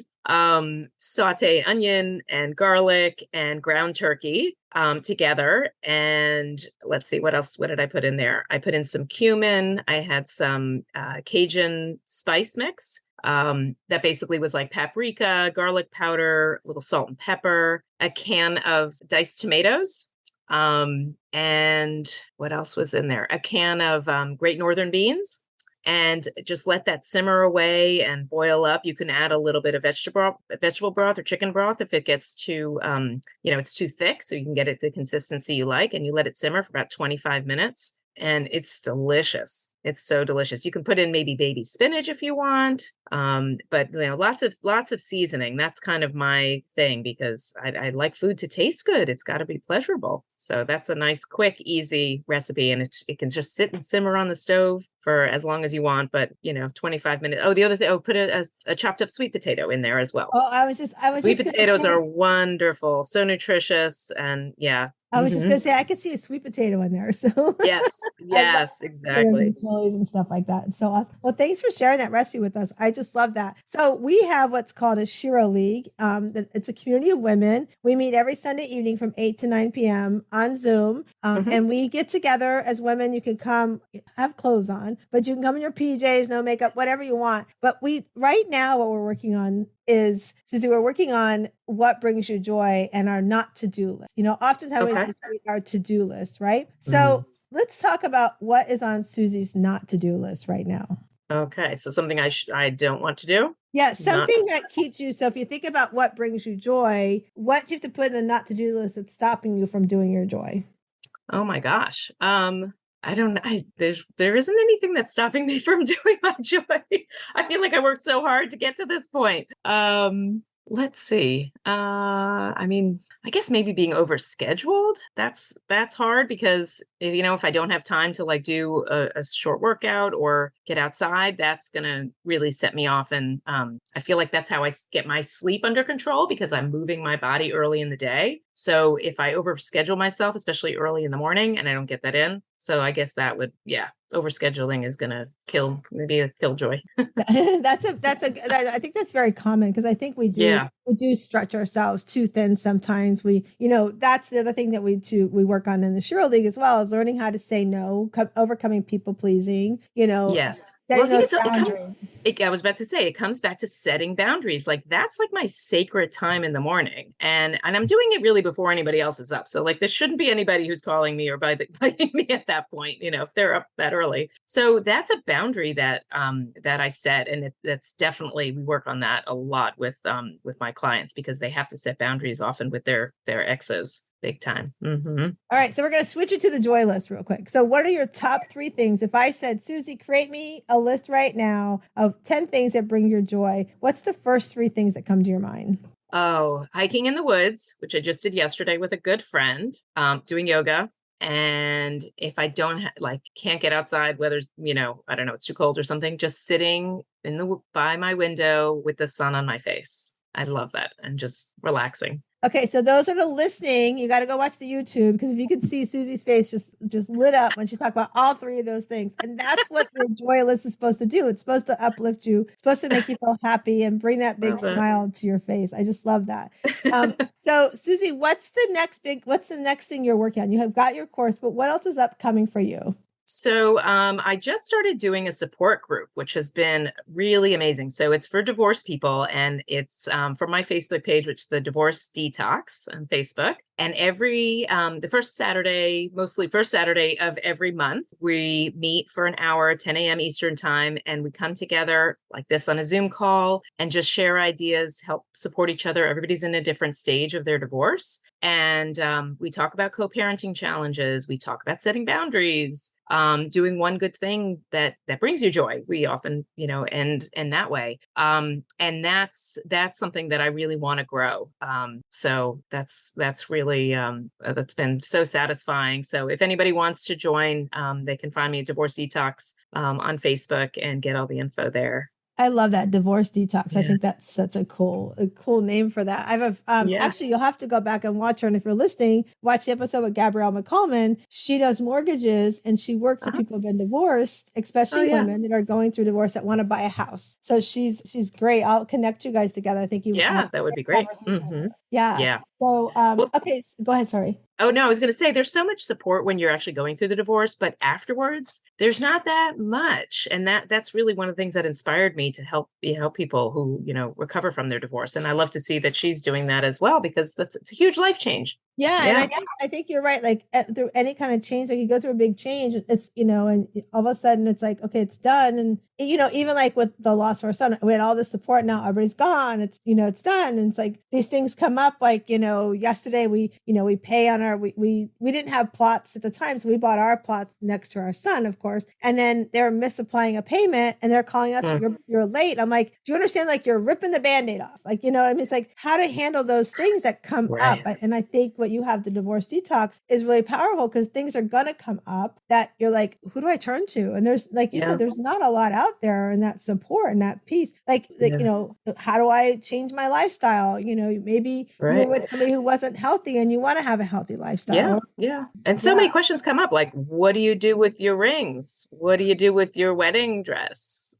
Saute onion and garlic and ground turkey together. And let's see, what else? What did I put in there? I put in some cumin. I had some Cajun spice mix. That basically was like paprika, garlic powder, a little salt and pepper, a can of diced tomatoes. And what else was in there? A can of Great Northern beans. and just let that simmer away and boil up. You can add a little bit of vegetable broth or chicken broth if it gets too, it's too thick. So you can get it the consistency you like, and you let it simmer for about 25 minutes. And it's delicious. It's so delicious. You can put in maybe baby spinach if you want, but lots of seasoning. That's kind of my thing because I like food to taste good. It's got to be pleasurable. So that's a nice, quick, easy recipe, and it can just sit and simmer on the stove for as long as you want. But 25 minutes. Oh, the other thing, put a chopped up sweet potato in there as well. Oh, I was just Sweet gonna potatoes say, are wonderful, so nutritious, and yeah. I was just Mhm. gonna say I could see a sweet potato in there. So Yes, I love yes, potatoes exactly. and chilies and stuff like that. It's so awesome. Well, thanks for sharing that recipe with us. I just love that. So we have what's called a Shiro League. It's a community of women. We meet every Sunday evening from 8 to 9 p.m. on Zoom. Mhm. And we get together as women. You can come have clothes on, but you can come in your PJs, no makeup, whatever you want. But right now, what we're working on is, Suzy, we're working on what brings you joy and our not to-do list. Oftentimes Okay. we create our to-do list, right? Mm. So let's talk about what is on Suzy's not to-do list right now. Okay, so something I don't want to do? Yeah, Not. something that keeps you. So if you think about what brings you joy, what do you have to put in the not to-do list that's stopping you from doing your joy? Oh my gosh. I don't there isn't anything that's stopping me from doing my joy. I feel like I worked so hard to get to this point. Let's see. I mean, I guess maybe being overscheduled. That's hard because if I don't have time to like do a short workout or get outside, that's gonna really set me off. And I feel like that's how I get my sleep under control because I'm moving my body early in the day. So if I overschedule myself, especially early in the morning, and I don't get that in, so I guess that would, yeah, overscheduling is gonna maybe a killjoy. I think that's very common because I think we do Yeah. we do stretch ourselves too thin sometimes. That's the other thing that we work on in the Shiro League as well, is learning how to say no, overcoming people pleasing, Yes. Well, setting I think those boundaries. I was about to say it comes back to setting boundaries. Like that's like my sacred time in the morning, and I'm doing it really before anybody else is up. So like there shouldn't be anybody who's calling me or bugging me at that point. If they're up that early. So that's a boundary that I set, and that's definitely we work on that a lot with my clients because they have to set boundaries often with their exes. Big time. Mm-hmm. All right, so we're going to switch it to the joy list real quick. So, what are your top 3 things? If I said, Suzy, create me a list right now of 10 things that bring your joy, what's the first 3 things that come to your mind? Oh, hiking in the woods, which I just did yesterday with a good friend, doing yoga. And if I don't can't get outside, whether, I don't know, it's too cold or something, just sitting by my window with the sun on my face. I love that. And just relaxing. Okay, so those that are listening, you got to go watch the YouTube because if you could see Suzy's face just lit up when she talked about all 3 of those things, and that's what your joy list is supposed to do. It's supposed to uplift you, it's supposed to make you feel happy and bring that big Love it. smile to your face. I just love that. So Suzy, what's the next thing you're working on? You have got your course, but what else is upcoming for you? So I just started doing a support group, which has been really amazing. So it's for divorced people, and it's from my Facebook page, which is the Divorce Detox on Facebook. And the first Saturday of every month, we meet for an hour, 10 a.m. Eastern time, and we come together like this on a Zoom call and just share ideas, help support each other. Everybody's in a different stage of their divorce. And we talk about co-parenting challenges. We talk about setting boundaries, doing one good thing that brings you joy. We often, end that way. And that's something that I really want to grow. So that's really that's been so satisfying. So if anybody wants to join, they can find me at Divorce Detox on Facebook and get all the info there. I love that, Divorce Detox. I Yeah. think that's such a cool name for that. Yeah. Actually, you'll have to go back and watch her. And if you're listening, watch the episode with Gabrielle McCallman. She does mortgages and she works with Uh-huh. people who've been divorced, Oh especially yeah. women that are going through divorce that want to buy a house. So she's great. I'll connect you guys together. I think you would have Yeah, a that would great be great. conversation with Hmm. her. Yeah. Yeah. So, Well, okay, go ahead. Sorry. oh no, I was going to say there's so much support when you're actually going through the divorce, but afterwards there's not that much. And that's really one of the things that inspired me to help help people who, recover from their divorce. And I love to see that she's doing that as well because it's a huge life change. Yeah, and Yeah. I think you're right. Like through any kind of change, like you go through a big change, it's and all of a sudden it's like, okay, it's done. And even like with the loss of our son, we had all this support. Now everybody's gone. It's it's done. And it's like these things come up. Like yesterday we pay on our we didn't have plots at the time, so we bought our plots next to our son, of course. And then they're misapplying a payment, and they're calling us, you're late. I'm like, do you understand? Like you're ripping the Band-Aid off. Like I mean, it's like how to handle those things that come up. Right. And I think what you have, the Divorce Detox, is really powerful because things are gonna come up that you're like, who do I turn to? And there's, like you said, there's not a lot out there, and that support and that peace. Like how do I change my lifestyle? Maybe you were with somebody who wasn't healthy and you want to have a healthy lifestyle. Yeah. And so many questions come up, like, what do you do with your rings? What do you do with your wedding dress?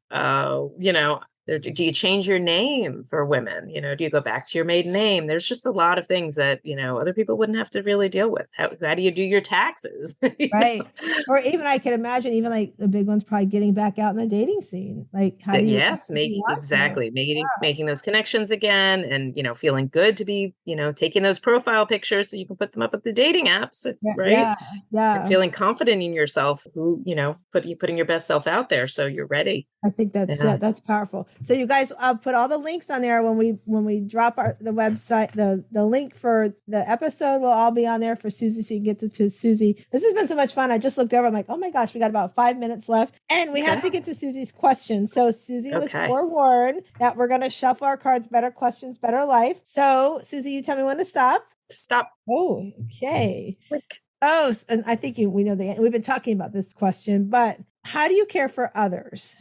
Do you change your name for women? Do you go back to your maiden name? There's just a lot of things that, other people wouldn't have to really deal with. How do you do your taxes? Right. Or even I can imagine, even like the big one's probably getting back out in the dating scene. Like how do you Yes, exactly. Yeah. Making those connections again and, feeling good to be, taking those profile pictures so you can put them up at the dating apps, right? Yeah. And Yeah. feeling confident in yourself, putting your best self out there so you're ready. I think that's powerful. So you guys, I'll put all the links on there when we drop the website, the link for the episode will all be on there for Suzy, so you can get to Suzy. This has been so much fun. I just looked over. I'm like, oh my gosh, we got about 5 minutes left, and we have to get to Suzy's question. So Suzy was forewarned that we're going to shuffle our cards. Better questions, better life. So Suzy, you tell me when to stop. Stop. Oh, okay. Oh, and I think we know we've been talking about this question, but how do you care for others?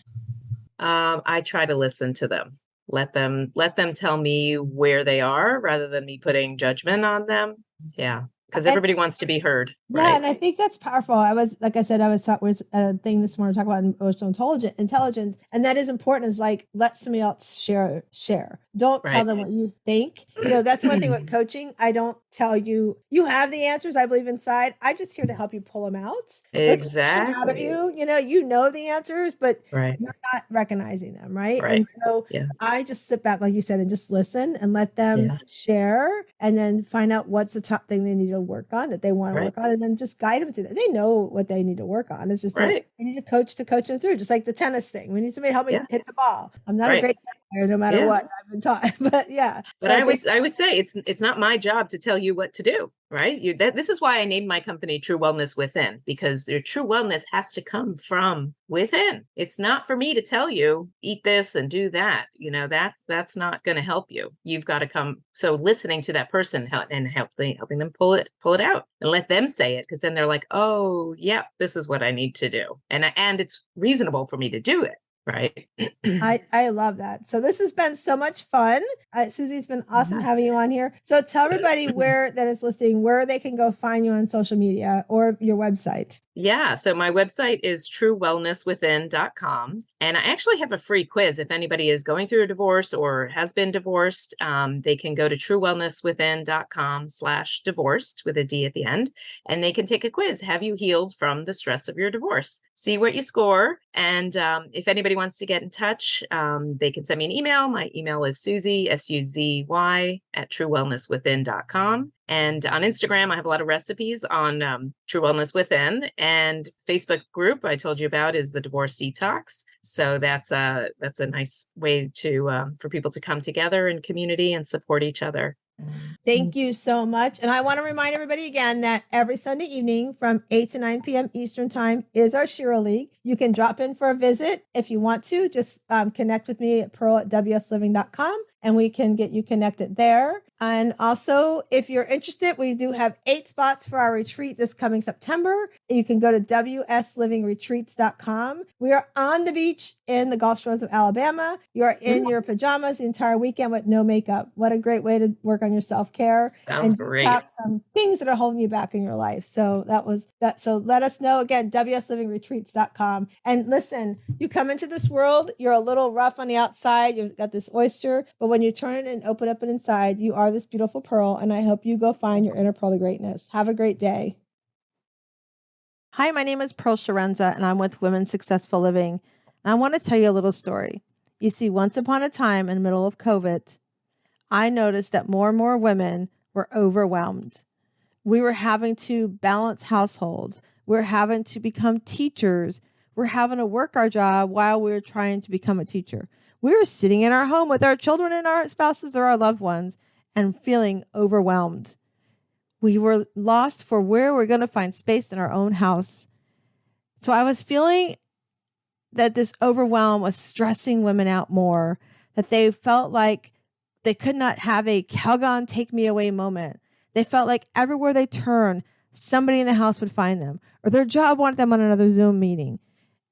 I try to listen to them. Let them tell me where they are rather than me putting judgment on them. Yeah. Because everybody wants to be heard. Yeah, right? And I think that's powerful. I was taught with a thing this morning, talk about emotional intelligence, and that is important. Is like, let somebody else share. Don't tell them what you think. That's one thing with coaching. I don't tell you have the answers. I believe inside. I just here to help you pull them out. Exactly. Out of you. You know the answers, but you're not recognizing them, right? And so I just sit back, like you said, and just listen and let them share, and then find out what's the top thing they need to work on, that they want to work on, and then just guide them through that. They know what they need to work on. It's just that we need a coach to coach them through, just like the tennis thing. We need somebody to help me hit the ball. I'm not a great tennis player, no matter what I've been taught, but But I always say it's not my job to tell you what to do, right? This is why I named my company True Wellness Within, because your true wellness has to come from within. It's not for me to tell you eat this and do that. That's not going to help you. You've got to come. So listening to that person and helping them pull it out and let them say it, because then they're like, oh yeah, this is what I need to do, and it's reasonable for me to do it. Right. I love that. So this has been so much fun. Suzy, it's been awesome having you on here. So tell everybody that is listening, where they can go find you on social media or your website. Yeah. So my website is truewellnesswithin.com. And I actually have a free quiz. If anybody is going through a divorce or has been divorced, they can go to truewellnesswithin.com/divorced with a D at the end. And they can take a quiz. Have you healed from the stress of your divorce? See what you score. And if anybody wants to get in touch, they can send me an email. My email is Suzy, Suzy, @truewellnesswithin.com. And on Instagram, I have a lot of recipes on True Wellness Within, and Facebook group I told you about is the Divorce Detox. So that's a nice way to for people to come together in community and support each other. Thank you so much. And I want to remind everybody again that every Sunday evening from 8 to 9 p.m. Eastern time is our Shira League. You can drop in for a visit if you want to. Just connect with me at pearl@wsliving.com, and we can get you connected there. And also, if you're interested, we do have 8 spots for our retreat this coming September. You can go to wslivingretreats.com. We are on the beach in the Gulf Shores of Alabama. You are in your pajamas the entire weekend with no makeup. What a great way to work on your self-care. Sounds great. Some things that are holding you back in your life. So that was that. So let us know again, wslivingretreats.com. And listen, you come into this world, you're a little rough on the outside. You've got this oyster, but when you turn it and open up and inside, you are this beautiful pearl, and I hope you go find your inner pearl of greatness. Have a great day. Hi, my name is Pearl Sharenza, and I'm with Women Successful Living. And I want to tell you a little story. You see, once upon a time in the middle of COVID, I noticed that more and more women were overwhelmed. We were having to balance households. We're having to become teachers. We're having to work our job while we're trying to become a teacher. We were sitting in our home with our children and our spouses or our loved ones and feeling overwhelmed. We were lost for where we're going to find space in our own house. So I was feeling that this overwhelm was stressing women out more, that they felt like they could not have a Calgon take me away moment. They felt like everywhere they turned, somebody in the house would find them, or their job wanted them on another Zoom meeting.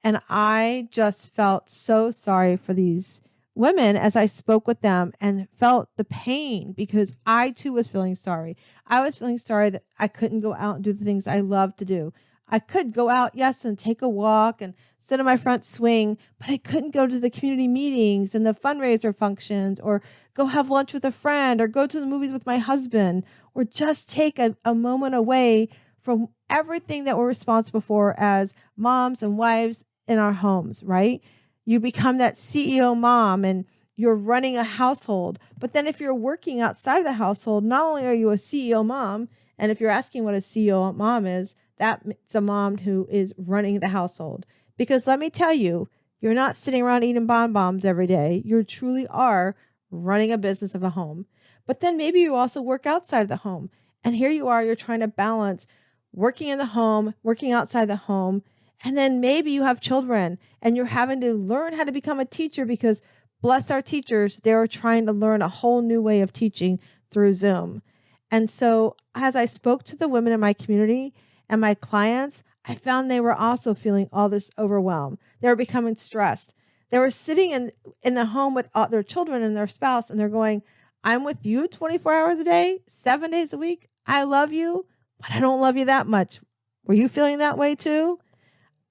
And I just felt so sorry for these women as I spoke with them and felt the pain because I too was feeling sorry. I was feeling sorry that I couldn't go out and do the things I love to do. I could go out, yes, and take a walk and sit on my front swing, but I couldn't go to the community meetings and the fundraiser functions or go have lunch with a friend or go to the movies with my husband or just take a moment away from everything that we're responsible for as moms and wives in our homes, right? You become that CEO mom and you're running a household. But then if you're working outside of the household, not only are you a CEO mom, and if you're asking what a CEO mom is, that's a mom who is running the household. Because let me tell you, you're not sitting around eating bonbons every day. You truly are running a business of the home. But then maybe you also work outside of the home. And here you are, you're trying to balance working in the home, working outside the home. And then maybe you have children and you're having to learn how to become a teacher because bless our teachers, they're trying to learn a whole new way of teaching through Zoom. And so as I spoke to the women in my community and my clients, I found they were also feeling all this overwhelm. They were becoming stressed. They were sitting in the home with all their children and their spouse, and they're going, I'm with you 24 hours a day, 7 days a week. I love you, but I don't love you that much. Were you feeling that way too?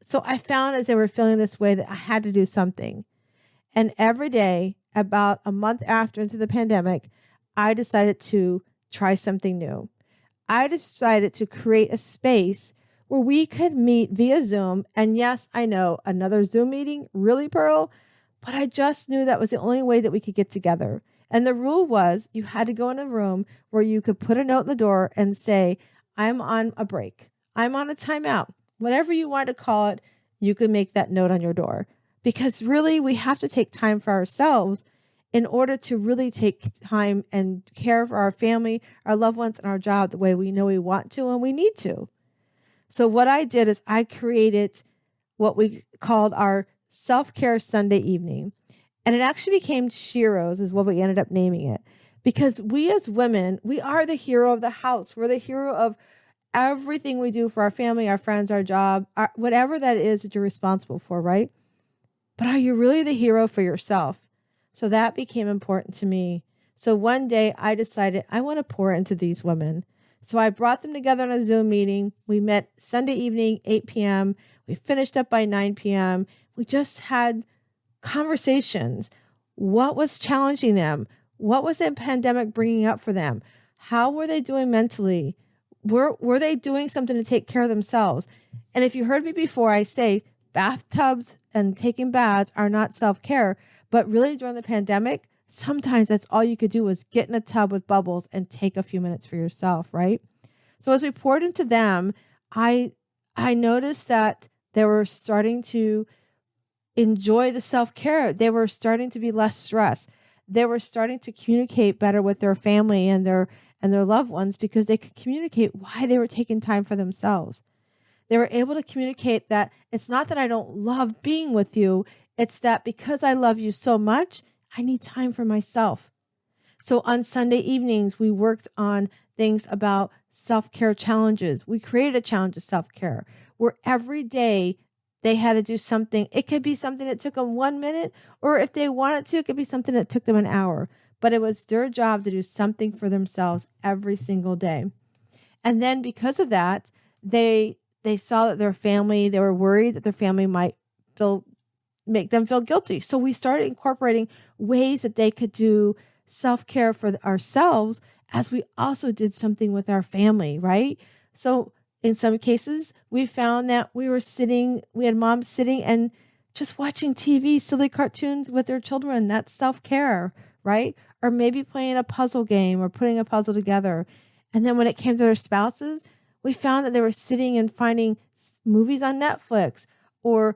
So I found as they were feeling this way that I had to do something. And every day, about a month after into the pandemic, I decided to try something new. I decided to create a space where we could meet via Zoom. And yes, I know another Zoom meeting, really, Pearl? But I just knew that was the only way that we could get together. And the rule was you had to go in a room where you could put a note in the door and say, I'm on a break. I'm on a timeout. Whatever you want to call it, you could make that note on your door. Because really, we have to take time for ourselves in order to really take time and care for our family, our loved ones, and our job the way we know we want to and we need to. So what I did is I created what we called our self-care Sunday evening. And it actually became Shiro's is what we ended up naming it. Because we as women, we are the hero of the house. We're the hero of everything we do for our family, our friends, our job, whatever that is that you're responsible for, right? But are you really the hero for yourself? So that became important to me. So one day I decided I want to pour into these women. So I brought them together on a Zoom meeting. We met Sunday evening, 8 p.m. We finished up by 9 p.m. We just had conversations. What was challenging them? What was the pandemic bringing up for them? How were they doing mentally? Were they doing something to take care of themselves? And if you heard me before, I say bathtubs and taking baths are not self-care, but really during the pandemic, sometimes that's all you could do was get in a tub with bubbles and take a few minutes for yourself, right? So as we poured into them, I noticed that they were starting to enjoy the self-care. They were starting to be less stressed. They were starting to communicate better with their family and their loved ones because they could communicate why they were taking time for themselves. They were able to communicate that it's not that I don't love being with you. It's that because I love you so much, I need time for myself. So on Sunday evenings, we worked on things about self-care challenges. We created a challenge of self-care where every day they had to do something. It could be something that took them 1 minute, or if they wanted to, it could be something that took them an hour. But it was their job to do something for themselves every single day. And then because of that, they saw that their family, they were worried that their family might make them feel guilty. So we started incorporating ways that they could do self-care for ourselves as we also did something with our family, right? So in some cases, we found that we had moms sitting and just watching TV, silly cartoons with their children. That's self-care, right? Or maybe playing a puzzle game or putting a puzzle together. And then when it came to their spouses, we found that they were sitting and finding movies on Netflix or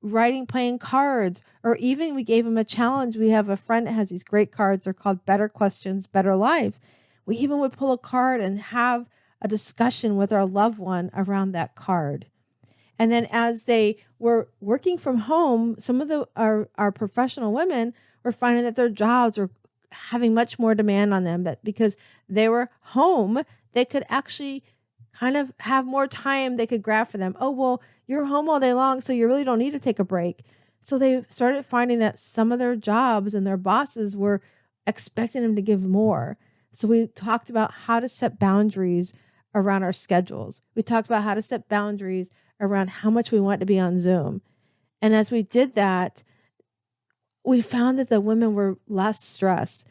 writing, playing cards, or even we gave them a challenge. We have a friend that has these great cards. They're called Better Questions, Better Life. We even would pull a card and have a discussion with our loved one around that card. And then as they were working from home, some of our professional women were finding that their jobs were having much more demand on them, but because they were home, they could actually kind of have more time they could grab for them. Oh, well, you're home all day long, so you really don't need to take a break. So they started finding that some of their jobs and their bosses were expecting them to give more. So we talked about how to set boundaries around our schedules. We talked about how to set boundaries around how much we want to be on Zoom. And as we did that, we found that the women were less stressed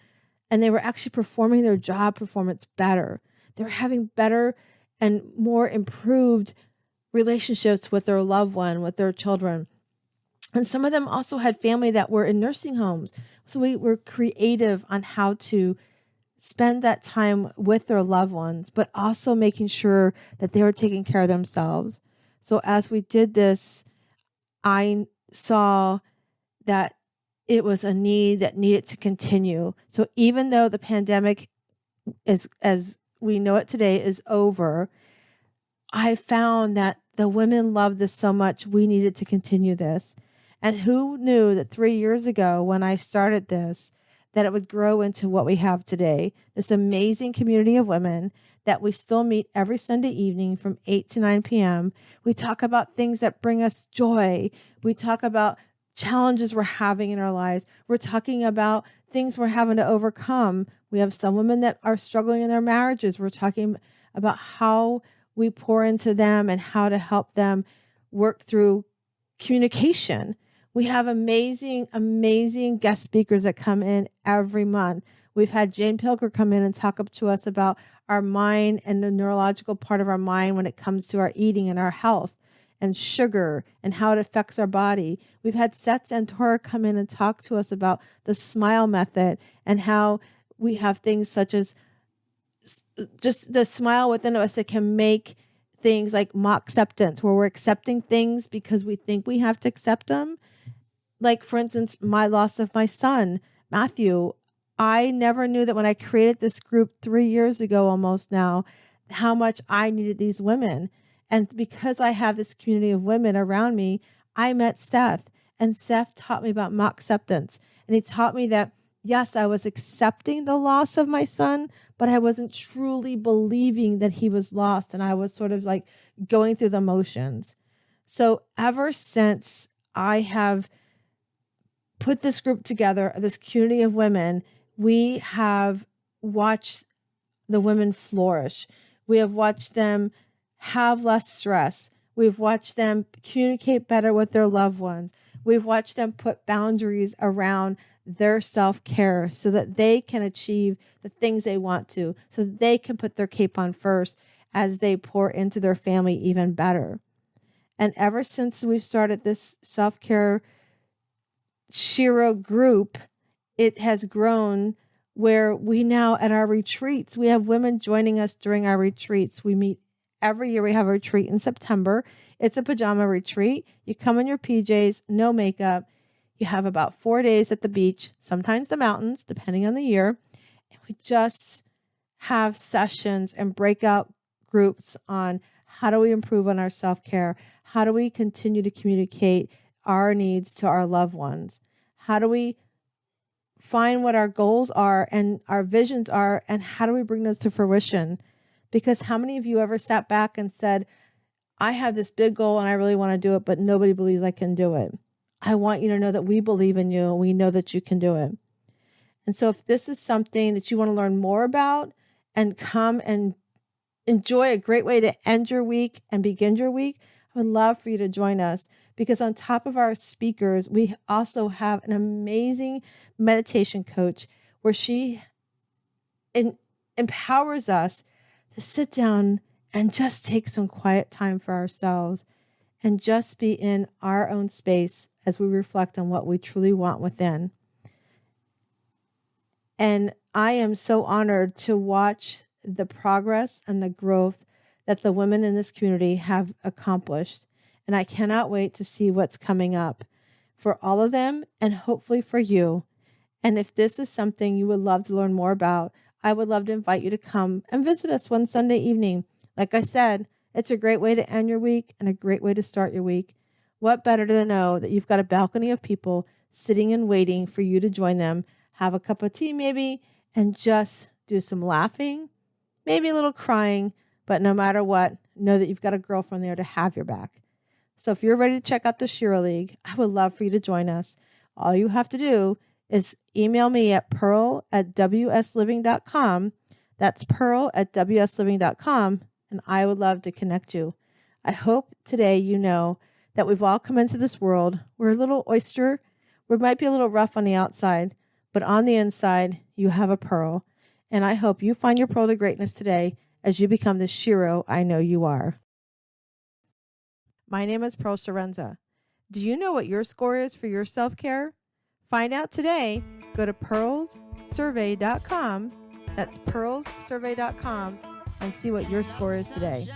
and they were actually performing their job performance better. They were having better and more improved relationships with their loved one, with their children. And some of them also had family that were in nursing homes. So we were creative on how to spend that time with their loved ones, but also making sure that they were taking care of themselves. So as we did this, I saw that it was a need that needed to continue. So even though the pandemic is, as we know it today, is over, I found that the women loved this so much, we needed to continue this. And who knew that 3 years ago when I started this, that it would grow into what we have today, this amazing community of women that we still meet every Sunday evening from 8 to 9 p.m. We talk about things that bring us joy. We talk about challenges we're having in our lives. We're talking about things we're having to overcome. We have some women that are struggling in their marriages. We're talking about how we pour into them and how to help them work through communication. We have amazing, amazing guest speakers that come in every month. We've had Jane Pilger come in and talk up to us about our mind and the neurological part of our mind when it comes to our eating and our health and sugar and how it affects our body. We've had Seth Santora come in and talk to us about the smile method and how we have things such as just the smile within us that can make things like mock acceptance, where we're accepting things because we think we have to accept them. Like, for instance, my loss of my son, Matthew. I never knew that when I created this group 3 years ago, almost now, how much I needed these women. And because I have this community of women around me, I met Seth, and Seth taught me about mock acceptance. And he taught me that, yes, I was accepting the loss of my son, but I wasn't truly believing that he was lost. And I was sort of like going through the motions. So ever since I have put this group together, this community of women, we have watched the women flourish. We have watched them have less stress. We've watched them communicate better with their loved ones. We've watched them put boundaries around their self-care so that they can achieve the things they want to, so that they can put their cape on first as they pour into their family even better. And ever since we've started this self-care Shiro group, it has grown where we now at our retreats, we have women joining us during our retreats. We meet every year. We have a retreat in September. It's a pajama retreat. You come in your PJs, no makeup. You have about 4 days at the beach, sometimes the mountains, depending on the year. And we just have sessions and breakout groups on how do we improve on our self-care? How do we continue to communicate our needs to our loved ones? How do we find what our goals are and our visions are, and how do we bring those to fruition? Because how many of you ever sat back and said, I have this big goal and I really want to do it, but nobody believes I can do it? I want you to know that we believe in you and we know that you can do it. And so if this is something that you want to learn more about and come and enjoy a great way to end your week and begin your week, I would love for you to join us, because on top of our speakers, we also have an amazing meditation coach where she empowers us to sit down and just take some quiet time for ourselves and just be in our own space as we reflect on what we truly want within. And I am so honored to watch the progress and the growth that the women in this community have accomplished. And I cannot wait to see what's coming up for all of them and hopefully for you. And if this is something you would love to learn more about, I would love to invite you to come and visit us one Sunday evening. Like I said, it's a great way to end your week and a great way to start your week. What better to know that you've got a balcony of people sitting and waiting for you to join them, have a cup of tea maybe, and just do some laughing, maybe a little crying, but no matter what, know that you've got a girlfriend there to have your back. So if you're ready to check out the Shiro League, I would love for you to join us. All you have to do is email me at pearl@wsliving.com. That's pearl@wsliving.com, and I would love to connect you. I hope today you know that we've all come into this world. We're a little oyster. We might be a little rough on the outside, but on the inside, you have a pearl. And I hope you find your pearl to greatness today as you become the Shiro I know you are. My name is Pearl Sharenza. Do you know what your score is for your self-care? Find out today. Go to pearlssurvey.com. That's pearlssurvey.com and see what your score is today.